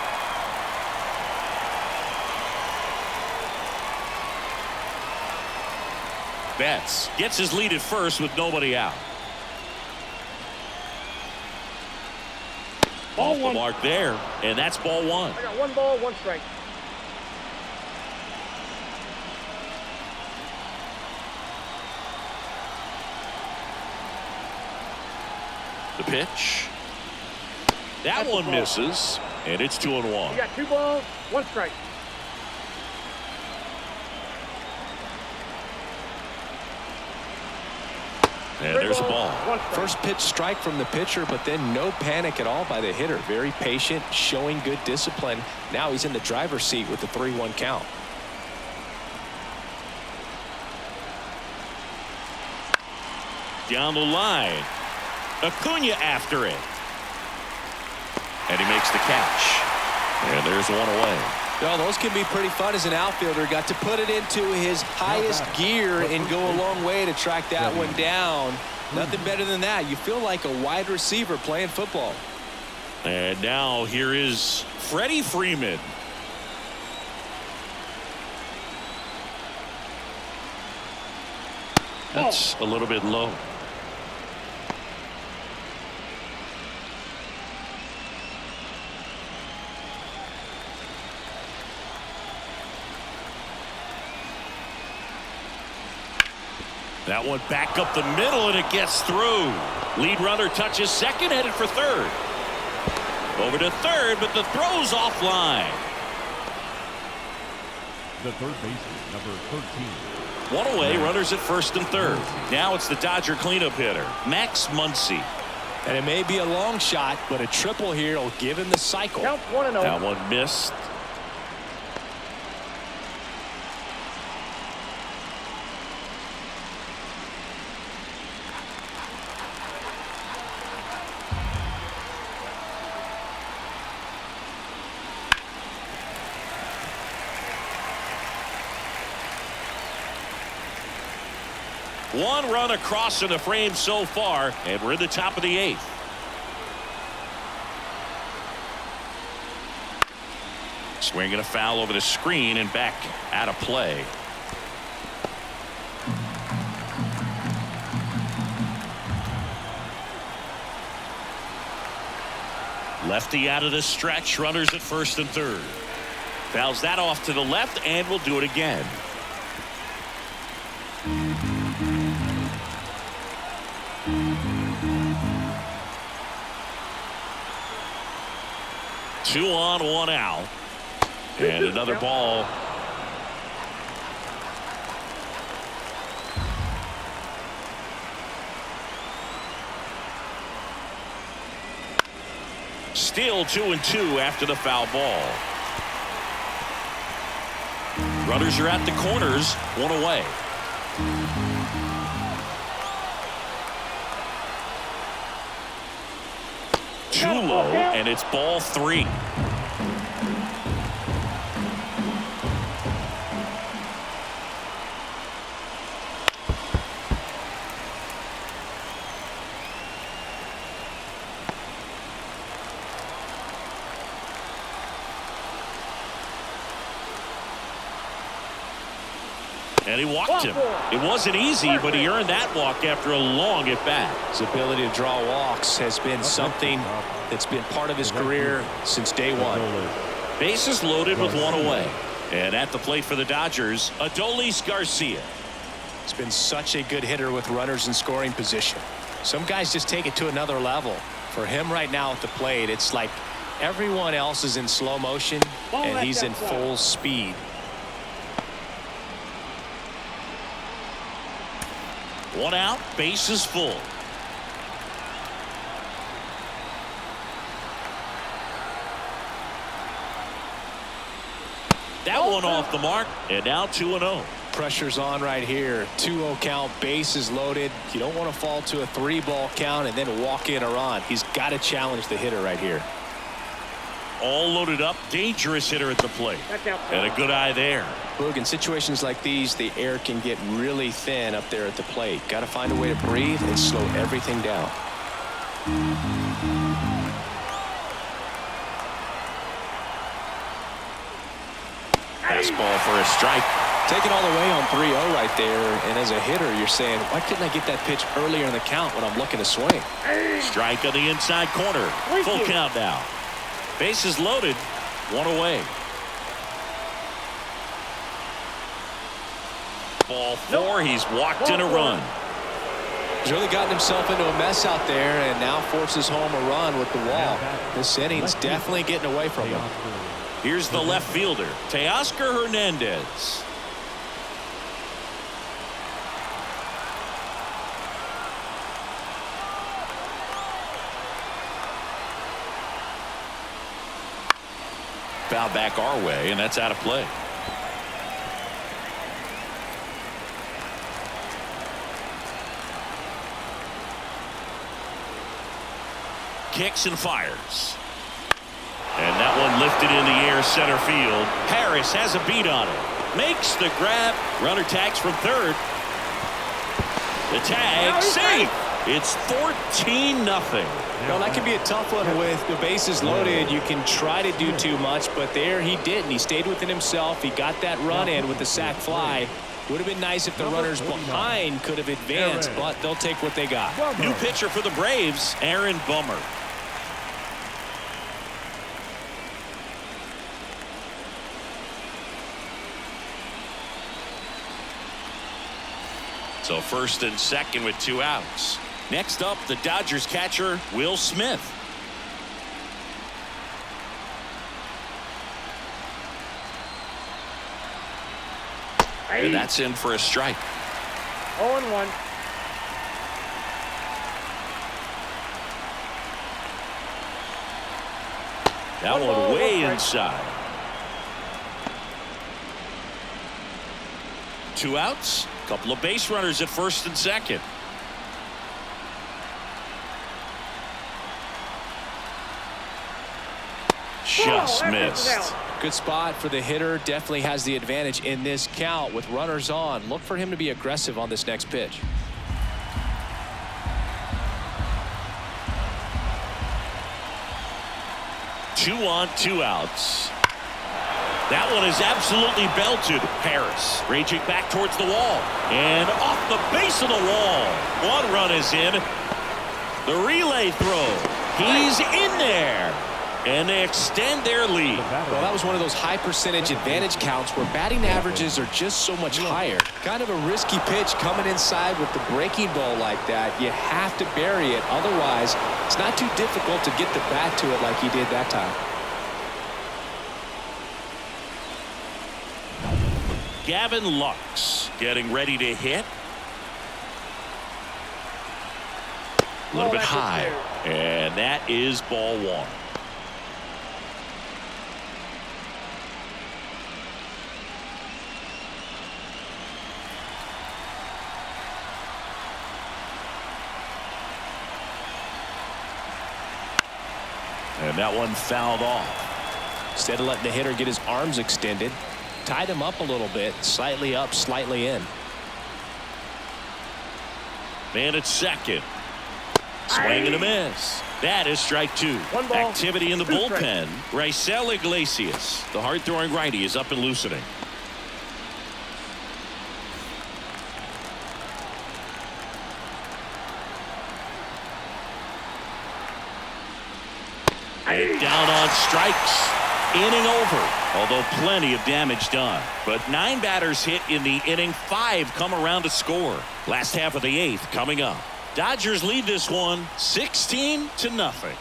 [SPEAKER 1] Betts gets his lead at first with nobody out.
[SPEAKER 3] Ball
[SPEAKER 1] Off the
[SPEAKER 3] one.
[SPEAKER 1] mark there, and that's ball one.
[SPEAKER 3] I got 1 ball, 1 strike.
[SPEAKER 1] The pitch. That one misses, and it's 2-1.
[SPEAKER 3] You got 2 balls, 1 strike.
[SPEAKER 1] And there's a ball.
[SPEAKER 3] 1 strike.
[SPEAKER 2] First pitch strike from the pitcher, but then no panic at all by the hitter. Very patient, showing good discipline. Now he's in the driver's seat with the 3-1 count.
[SPEAKER 1] Down the line. Acuna after it. And he makes the catch. And there's one away.
[SPEAKER 2] Well, those can be pretty fun as an outfielder. Got to put it into his highest gear and go a long way to track that one down. Nothing better than that. You feel like a wide receiver playing football.
[SPEAKER 1] And now here is Freddie Freeman. That's a little bit low. That one back up the middle, and it gets through. Lead runner touches second, headed for third. Over to third, but the throw's offline.
[SPEAKER 4] The third baseman, number 13.
[SPEAKER 1] One away, runners at first and third. Now it's the Dodger cleanup hitter, Max Muncy.
[SPEAKER 2] And it may be a long shot, but a triple here will give him the cycle.
[SPEAKER 3] Count 1-0.
[SPEAKER 1] That one missed. One run across in the frame so far, and we're in the top of the 8th. Swinging a foul over the screen and back out of play. Lefty out of the stretch, runners at first and third. Fouls that off to the left, and will do it again. Two on, one out. And another ball. Still 2-2 after the foul ball. Runners are at the corners, one away. Too low, and it's ball 3. And he walked him. It wasn't easy, but he earned that walk after a long at-bat.
[SPEAKER 2] His ability to draw walks has been something that's been part of his career since day one.
[SPEAKER 1] Bases loaded with one away. And at the plate for the Dodgers, Adolis Garcia.
[SPEAKER 2] He's been such a good hitter with runners in scoring position. Some guys just take it to another level. For him right now at the plate, it's like everyone else is in slow motion and he's in full speed.
[SPEAKER 1] One out, bases full. That one off the mark, and now 2-0.
[SPEAKER 2] Pressure's on right here. 2-0 count, bases loaded. You don't want to fall to a 3-ball count and then walk in or on. He's got to challenge the hitter right here.
[SPEAKER 1] All loaded up, dangerous hitter at the plate. And a good eye there.
[SPEAKER 2] Boog, in situations like these, the air can get really thin up there at the plate. Got to find a way to breathe and slow everything down.
[SPEAKER 1] Fastball for a strike.
[SPEAKER 2] Taking all the way on 3-0 right there, and as a hitter, you're saying, why couldn't I get that pitch earlier in the count when I'm looking to swing?
[SPEAKER 1] Strike on the inside corner. Full count now. Bases loaded, 1 away. Ball 4, he's walked in a run.
[SPEAKER 2] He's really gotten himself into a mess out there and now forces home a run with the wall. This inning's definitely getting away from him.
[SPEAKER 1] Here's the left fielder, Teoscar Hernandez. Foul back our way, and that's out of play. Kicks and fires. And that one lifted in the air center field. Harris has a beat on it. Makes the grab. Runner tags from third. The tag safe. It's 14-0.
[SPEAKER 2] Well, that can be a tough one with the bases loaded. You can try to do too much, but there he didn't. He stayed within himself. He got that run in with the sac fly. Would have been nice if the runners behind could have advanced, but they'll take what they got.
[SPEAKER 1] New pitcher for the Braves, Aaron Bummer. So first and second with 2 outs. Next up, the Dodgers catcher, Will Smith. And that's in for a strike.
[SPEAKER 3] 0-1.
[SPEAKER 1] That one way inside. 2 outs. Couple of base runners at first and second. Just missed.
[SPEAKER 2] Good spot for the hitter. Definitely has the advantage in this count with runners on. Look for him to be aggressive on this next pitch.
[SPEAKER 1] Two on, 2 outs. That one is absolutely belted. Harris raging back towards the wall. And off the base of the wall. 1 run is in. The relay throw. He's in there. And they extend their lead.
[SPEAKER 2] Well, that was one of those high percentage advantage counts where batting averages are just so much higher. Kind of a risky pitch coming inside with the breaking ball like that. You have to bury it. Otherwise, it's not too difficult to get the bat to it like he did that time.
[SPEAKER 1] Gavin Lux getting ready to hit. A little bit high. And that is ball 1. And that one fouled off.
[SPEAKER 2] Instead of letting the hitter get his arms extended, tied him up a little bit, slightly up, slightly in.
[SPEAKER 1] Man at second. Swing and a miss. That is strike 2. Activity in the bullpen. Raisel Iglesias, the hard-throwing righty, is up and loosening. And down on strikes. Inning over, although plenty of damage done. But 9 batters hit in the inning. 5 come around to score. Last half of the 8th coming up. Dodgers lead this one 16-0.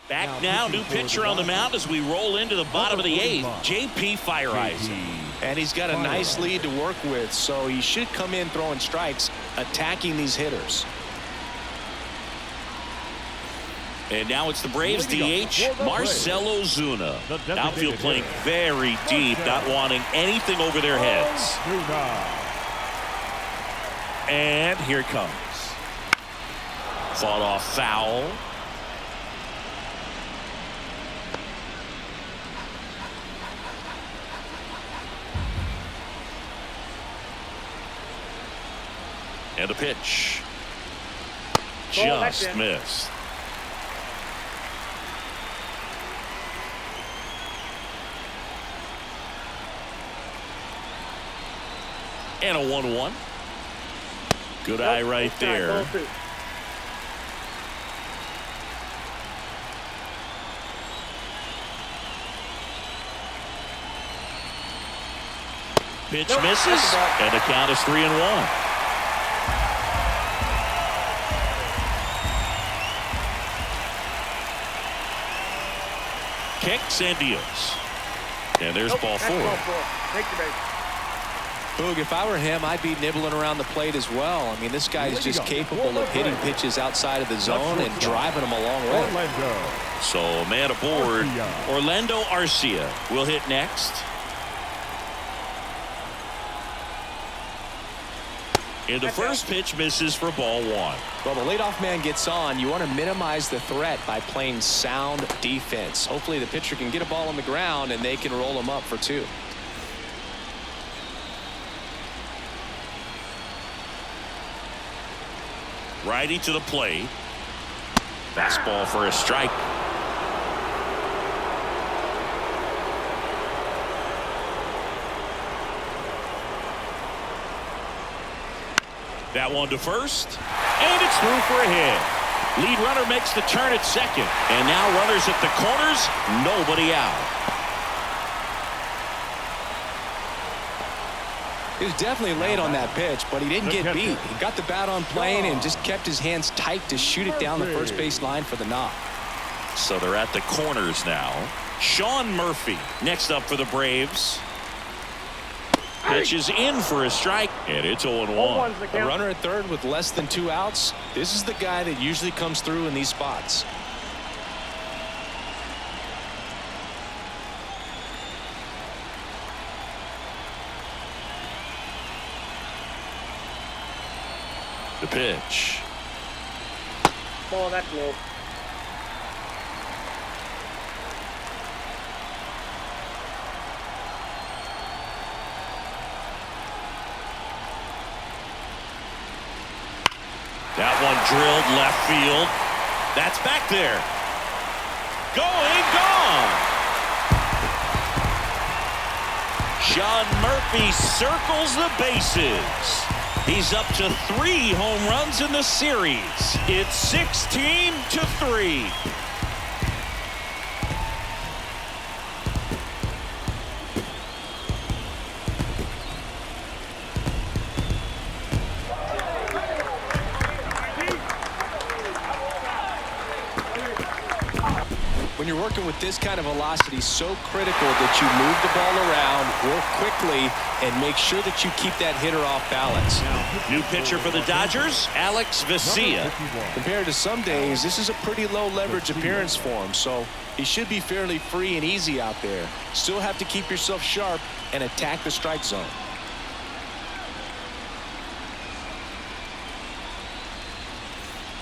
[SPEAKER 1] Back now, new pitcher on the mound as we roll into the bottom of the 8th. J.P. Feyereisen.
[SPEAKER 2] And he's got a nice lead to work with, so he should come in throwing strikes, attacking these hitters.
[SPEAKER 1] And now it's the Braves DH, Marcell Ozuna. Outfield playing very deep, not wanting anything over their heads. And here it comes. Fought off foul. And the pitch. Just missed. And a 1-1. Good eye right there. Pitch misses, and the count is 3-1. Kicks and deals. And there's ball 4.
[SPEAKER 3] Take the base.
[SPEAKER 2] Boog, if I were him, I'd be nibbling around the plate as well. I mean, this guy is just capable of hitting pitches outside of the zone and driving them a long way.
[SPEAKER 1] So, man aboard. Orlando Arcia will hit next. And the first pitch misses for ball 1.
[SPEAKER 2] Well, the leadoff man gets on. You want to minimize the threat by playing sound defense. Hopefully the pitcher can get a ball on the ground and they can roll him up for 2.
[SPEAKER 1] Righty to the plate. Fastball for a strike. That one to first, and it's through for a hit. Lead runner makes the turn at second, and now runners at the corners, nobody out.
[SPEAKER 2] He was definitely late on that pitch, but he didn't get beat. He got the bat on plane and just kept his hands tight to shoot it down the first base line for the knock.
[SPEAKER 1] So they're at the corners now. Sean Murphy next up for the Braves. Pitch is in for a strike, and it's 0-1.
[SPEAKER 2] A runner at third with less than 2 outs. This is the guy that usually comes through in these spots.
[SPEAKER 1] The pitch.
[SPEAKER 3] Ball, that's low.
[SPEAKER 1] That one drilled left field. That's back there. Going, gone. Sean Murphy circles the bases. He's up to 3 home runs in the series. It's 16-3.
[SPEAKER 2] When you're working with this kind of velocity, so critical that you move the ball around, work quickly, and make sure that you keep that hitter off balance.
[SPEAKER 1] New pitcher for the Dodgers, Alex Vesia.
[SPEAKER 2] Compared to some days, this is a pretty low leverage appearance for him, so he should be fairly free and easy out there. Still have to keep yourself sharp and attack the strike zone.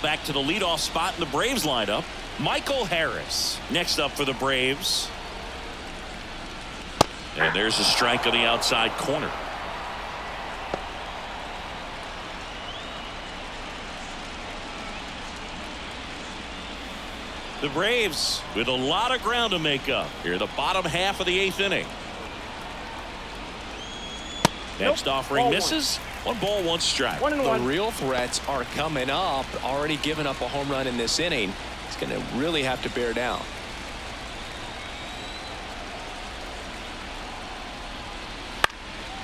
[SPEAKER 1] Back to the leadoff spot in the Braves lineup. Michael Harris next up for the Braves. And there's a strike on the outside corner. The Braves with a lot of ground to make up here, the bottom half of the 8th inning. Next offering misses. 1 ball, 1 strike.
[SPEAKER 2] The real threats are coming up. Already given up a home run in this inning. He's going to really have to bear down.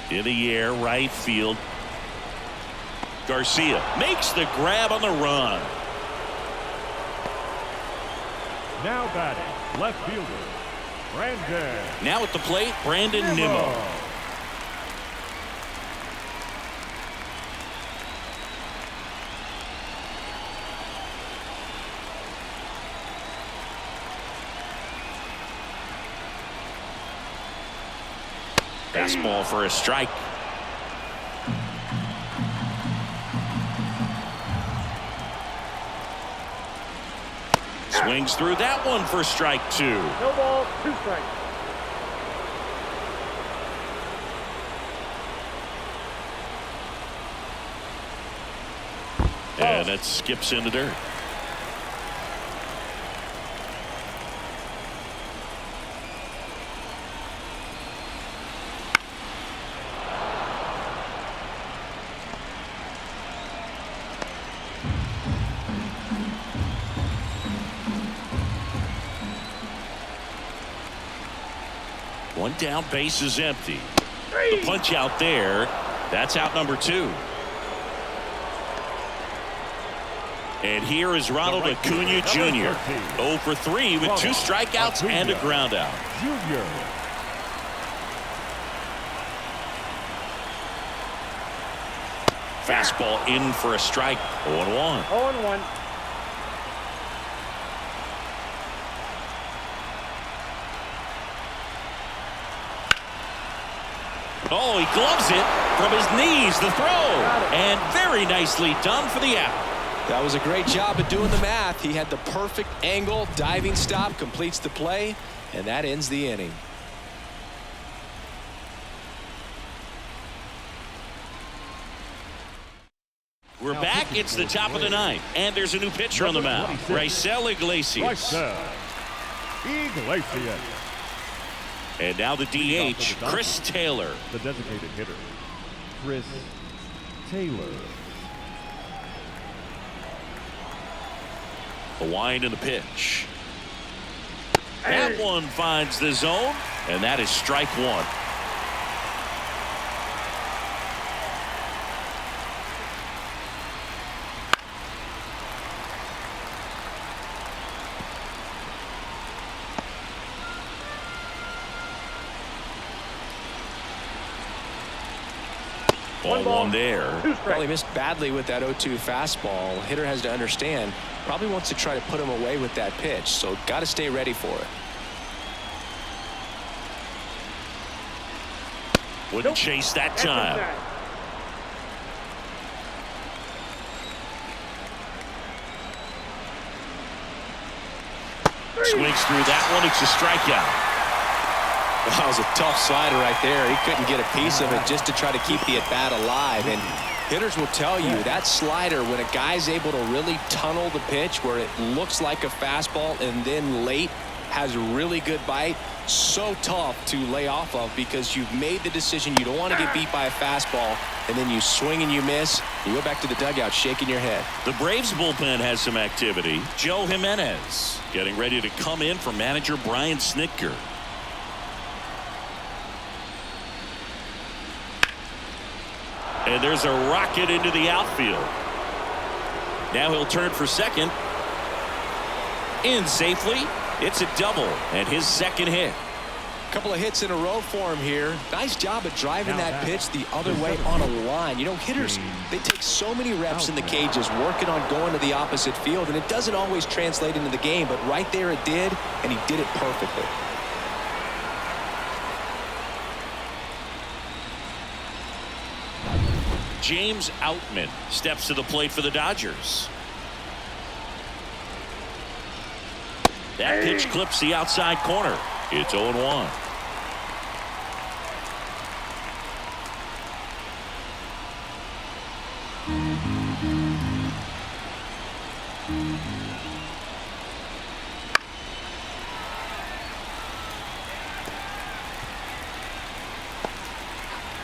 [SPEAKER 1] In the air, right field. Garcia makes the grab on the run.
[SPEAKER 4] Now batting, left fielder, Brandon.
[SPEAKER 1] Now at the plate, Brandon Nimmo. Fastball for a strike. Swings through that one for strike 2.
[SPEAKER 3] No ball, 2 strikes.
[SPEAKER 1] And it skips into dirt. One down, base is empty. The punch out there. That's out number 2. And here is Ronald Acuna Jr. 0 for 3 with 2 strikeouts and a ground out.
[SPEAKER 4] Junior.
[SPEAKER 1] Fastball in for a strike. 0-1.
[SPEAKER 3] 0-1.
[SPEAKER 1] Oh, he gloves it from his knees. The throw. And very nicely done for the out.
[SPEAKER 2] That was a great job of doing the math. He had the perfect angle. Diving stop completes the play, and that ends the inning.
[SPEAKER 1] We're back. It's the top of the 9th, and there's a new pitcher on the mound. Raisel Iglesias.
[SPEAKER 4] Iglesias.
[SPEAKER 1] And now the DH, Chris Taylor.
[SPEAKER 4] The designated hitter, Chris Taylor.
[SPEAKER 1] The wind and the pitch. That one finds the zone, and that is strike 1. Ball 1 there.
[SPEAKER 2] Probably missed badly with that 0-2 fastball. Hitter has to understand, probably wants to try to put him away with that pitch, so got to stay ready for it.
[SPEAKER 1] Wouldn't chase that time. Swings through that one. It's a strikeout.
[SPEAKER 2] That was a tough slider right there. He couldn't get a piece of it just to try to keep the at-bat alive. And hitters will tell you that slider, when a guy's able to really tunnel the pitch where it looks like a fastball and then late has a really good bite, so tough to lay off of because you've made the decision you don't want to get beat by a fastball, and then you swing and you miss. You go back to the dugout shaking your head.
[SPEAKER 1] The Braves bullpen has some activity. Joe Jimenez getting ready to come in for manager Brian Snitker. And there's a rocket into the outfield. Now he'll turn for second. In safely. It's a double and his second hit.
[SPEAKER 2] A couple of hits in a row for him here. Nice job of driving that pitch the other way on a line. You know, hitters, they take so many reps in the cages working on going to the opposite field, and it doesn't always translate into the game, but right there it did, and he did it perfectly.
[SPEAKER 1] James Outman steps to the plate for the Dodgers. That pitch clips the outside corner. It's 0-1.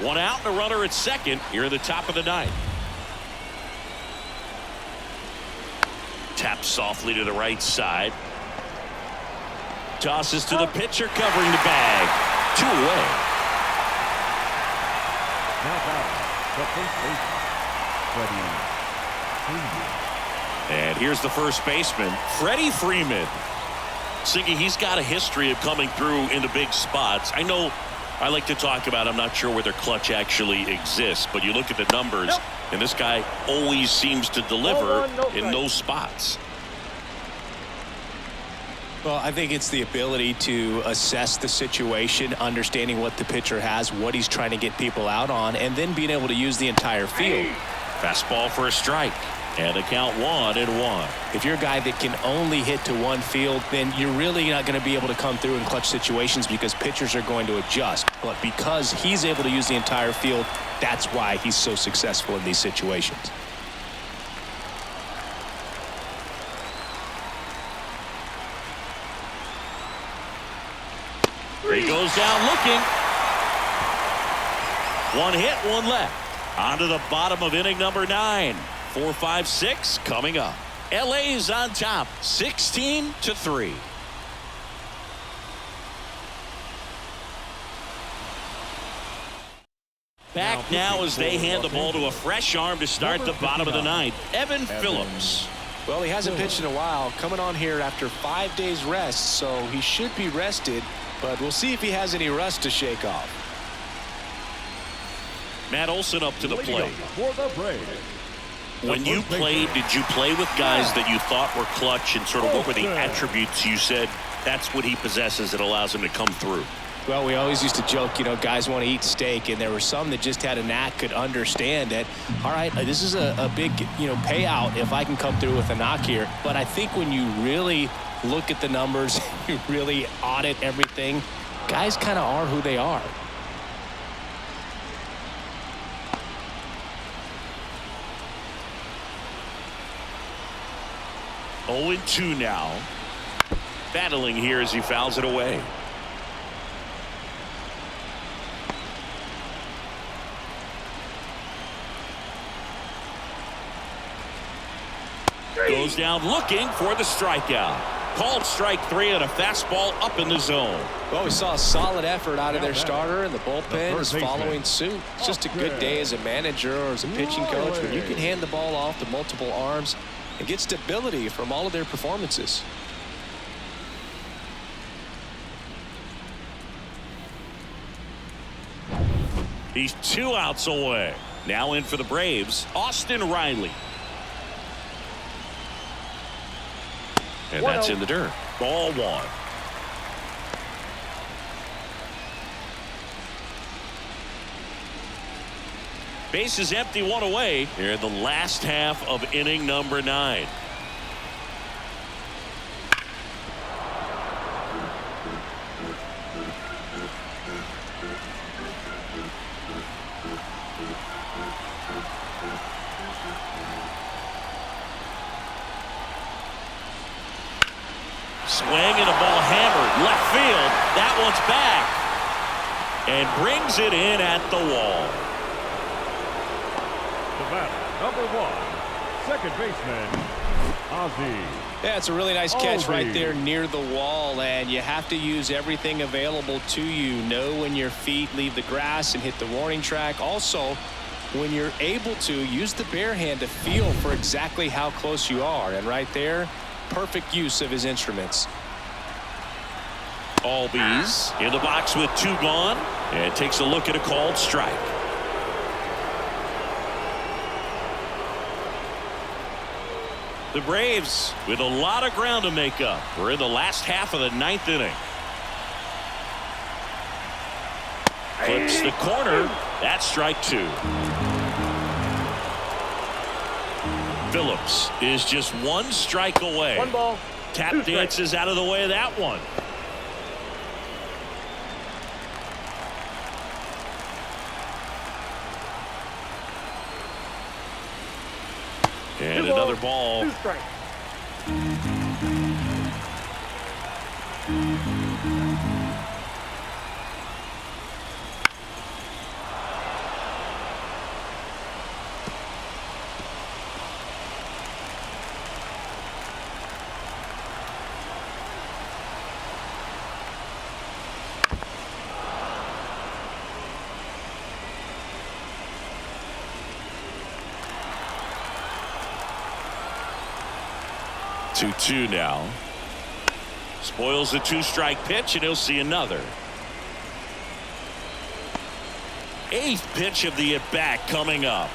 [SPEAKER 1] One out and a runner at second here in the top of the 9th. Taps softly to the right side. Tosses to the pitcher covering the bag. 2 away.
[SPEAKER 4] Now back, the first baseman, Freddie Freeman.
[SPEAKER 1] And here's the first baseman, Freddie Freeman. Siggy, he's got a history of coming through into big spots. I know I like to talk about, I'm not sure whether clutch actually exists, but you look at the numbers, and this guy always seems to deliver in those spots.
[SPEAKER 2] Well, I think it's the ability to assess the situation, understanding what the pitcher has, what he's trying to get people out on, and then being able to use the entire field.
[SPEAKER 1] Fastball for a strike. And a count 1-1.
[SPEAKER 2] If you're a guy that can only hit to one field, then you're really not going to be able to come through in clutch situations because pitchers are going to adjust. But because he's able to use the entire field, that's why he's so successful in these situations.
[SPEAKER 1] He goes down looking. One hit, one left. On to the bottom of inning number 9. 4, 5, 6 coming up. LA's on top, 16-3. Back now as they hand the ball to a fresh arm to start the bottom of the ninth. Evan Phillips.
[SPEAKER 2] Well, he hasn't pitched in a while, coming on here after 5 days rest, so he should be rested, but we'll see if he has any rust to shake off.
[SPEAKER 1] Matt Olson up to the plate.
[SPEAKER 4] For the Braves.
[SPEAKER 1] When you played, did you play with guys that you thought were clutch, and sort of what were the attributes you said that's what he possesses that allows him to come through?
[SPEAKER 2] Well, we always used to joke, guys want to eat steak, and there were some that just had a knack, could understand that, all right, this is a big, payout if I can come through with a knock here. But I think when you really look at the numbers, you really audit everything, guys kind of are who they are.
[SPEAKER 1] Oh, 0-2 now. Battling here as he fouls it away. Goes down looking for the strikeout. Called strike 3 on a fastball up in the zone.
[SPEAKER 2] Well, we saw a solid effort out of their starter, and the bullpen is following suit. It's just a good day as a manager or as a pitching coach when you can hand the ball off to multiple arms and get stability from all of their performances.
[SPEAKER 1] He's 2 outs away. Now in for the Braves, Austin Riley. And that's in the dirt. Ball 1. Base is empty, 1 away here in the last half of inning number 9. Swing and a ball hammered left field. That one's back and brings it in at the wall.
[SPEAKER 4] The batter, number 1, second baseman, Ozzie.
[SPEAKER 2] Yeah, it's a really nice catch right there near the wall, and you have to use everything available to you. Know when your feet leave the grass and hit the warning track. Also, when you're able to, use the bare hand to feel for exactly how close you are. And right there, perfect use of his instruments.
[SPEAKER 1] Albies in the box with 2 gone and takes a look at a called strike. The Braves with a lot of ground to make up. We're in the last half of the 9th inning. Clips the corner. That's strike 2. Phillips is just 1 strike away.
[SPEAKER 3] 1 ball.
[SPEAKER 1] Tap
[SPEAKER 3] 2 strikes.
[SPEAKER 1] dances out of the way of that one. And
[SPEAKER 3] 2
[SPEAKER 1] another
[SPEAKER 3] balls,
[SPEAKER 1] ball.
[SPEAKER 3] 2 strikes.
[SPEAKER 1] Two now. Spoils the 2-strike pitch, and he'll see another. 8th pitch of the at-bat coming up.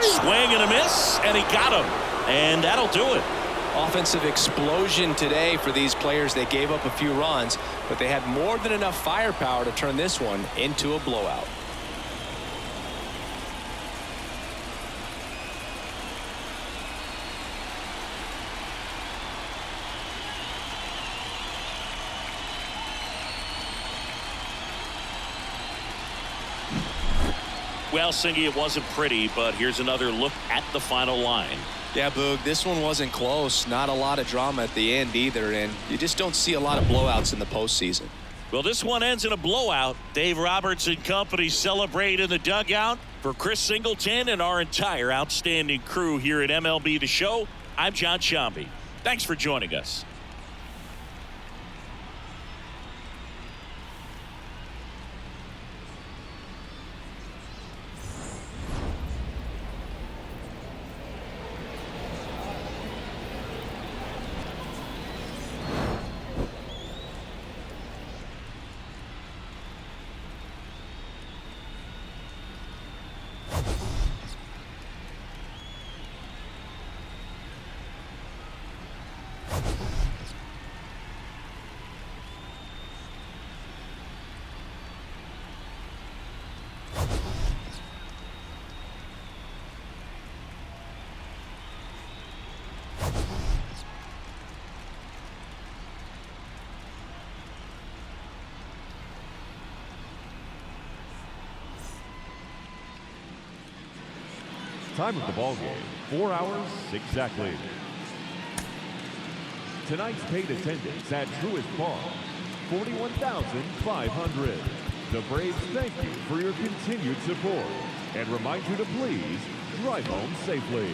[SPEAKER 1] Swing and a miss, and he got him. And that'll do it.
[SPEAKER 2] Offensive explosion today for these players. They gave up a few runs, but they had more than enough firepower to turn this one into a blowout.
[SPEAKER 1] Well, Singy, it wasn't pretty, but here's another look at the final line.
[SPEAKER 2] Yeah, Boog, this one wasn't close. Not a lot of drama at the end either, and you just don't see a lot of blowouts in the postseason.
[SPEAKER 1] Well, this one ends in a blowout. Dave Roberts and company celebrate in the dugout. For Chris Singleton and our entire outstanding crew here at MLB The Show, I'm John Shambi. Thanks for joining us.
[SPEAKER 4] Time of the ball game, 4 hours exactly. Tonight's paid attendance at Truist Park, 41,500. The Braves thank you for your continued support and remind you to please drive home safely.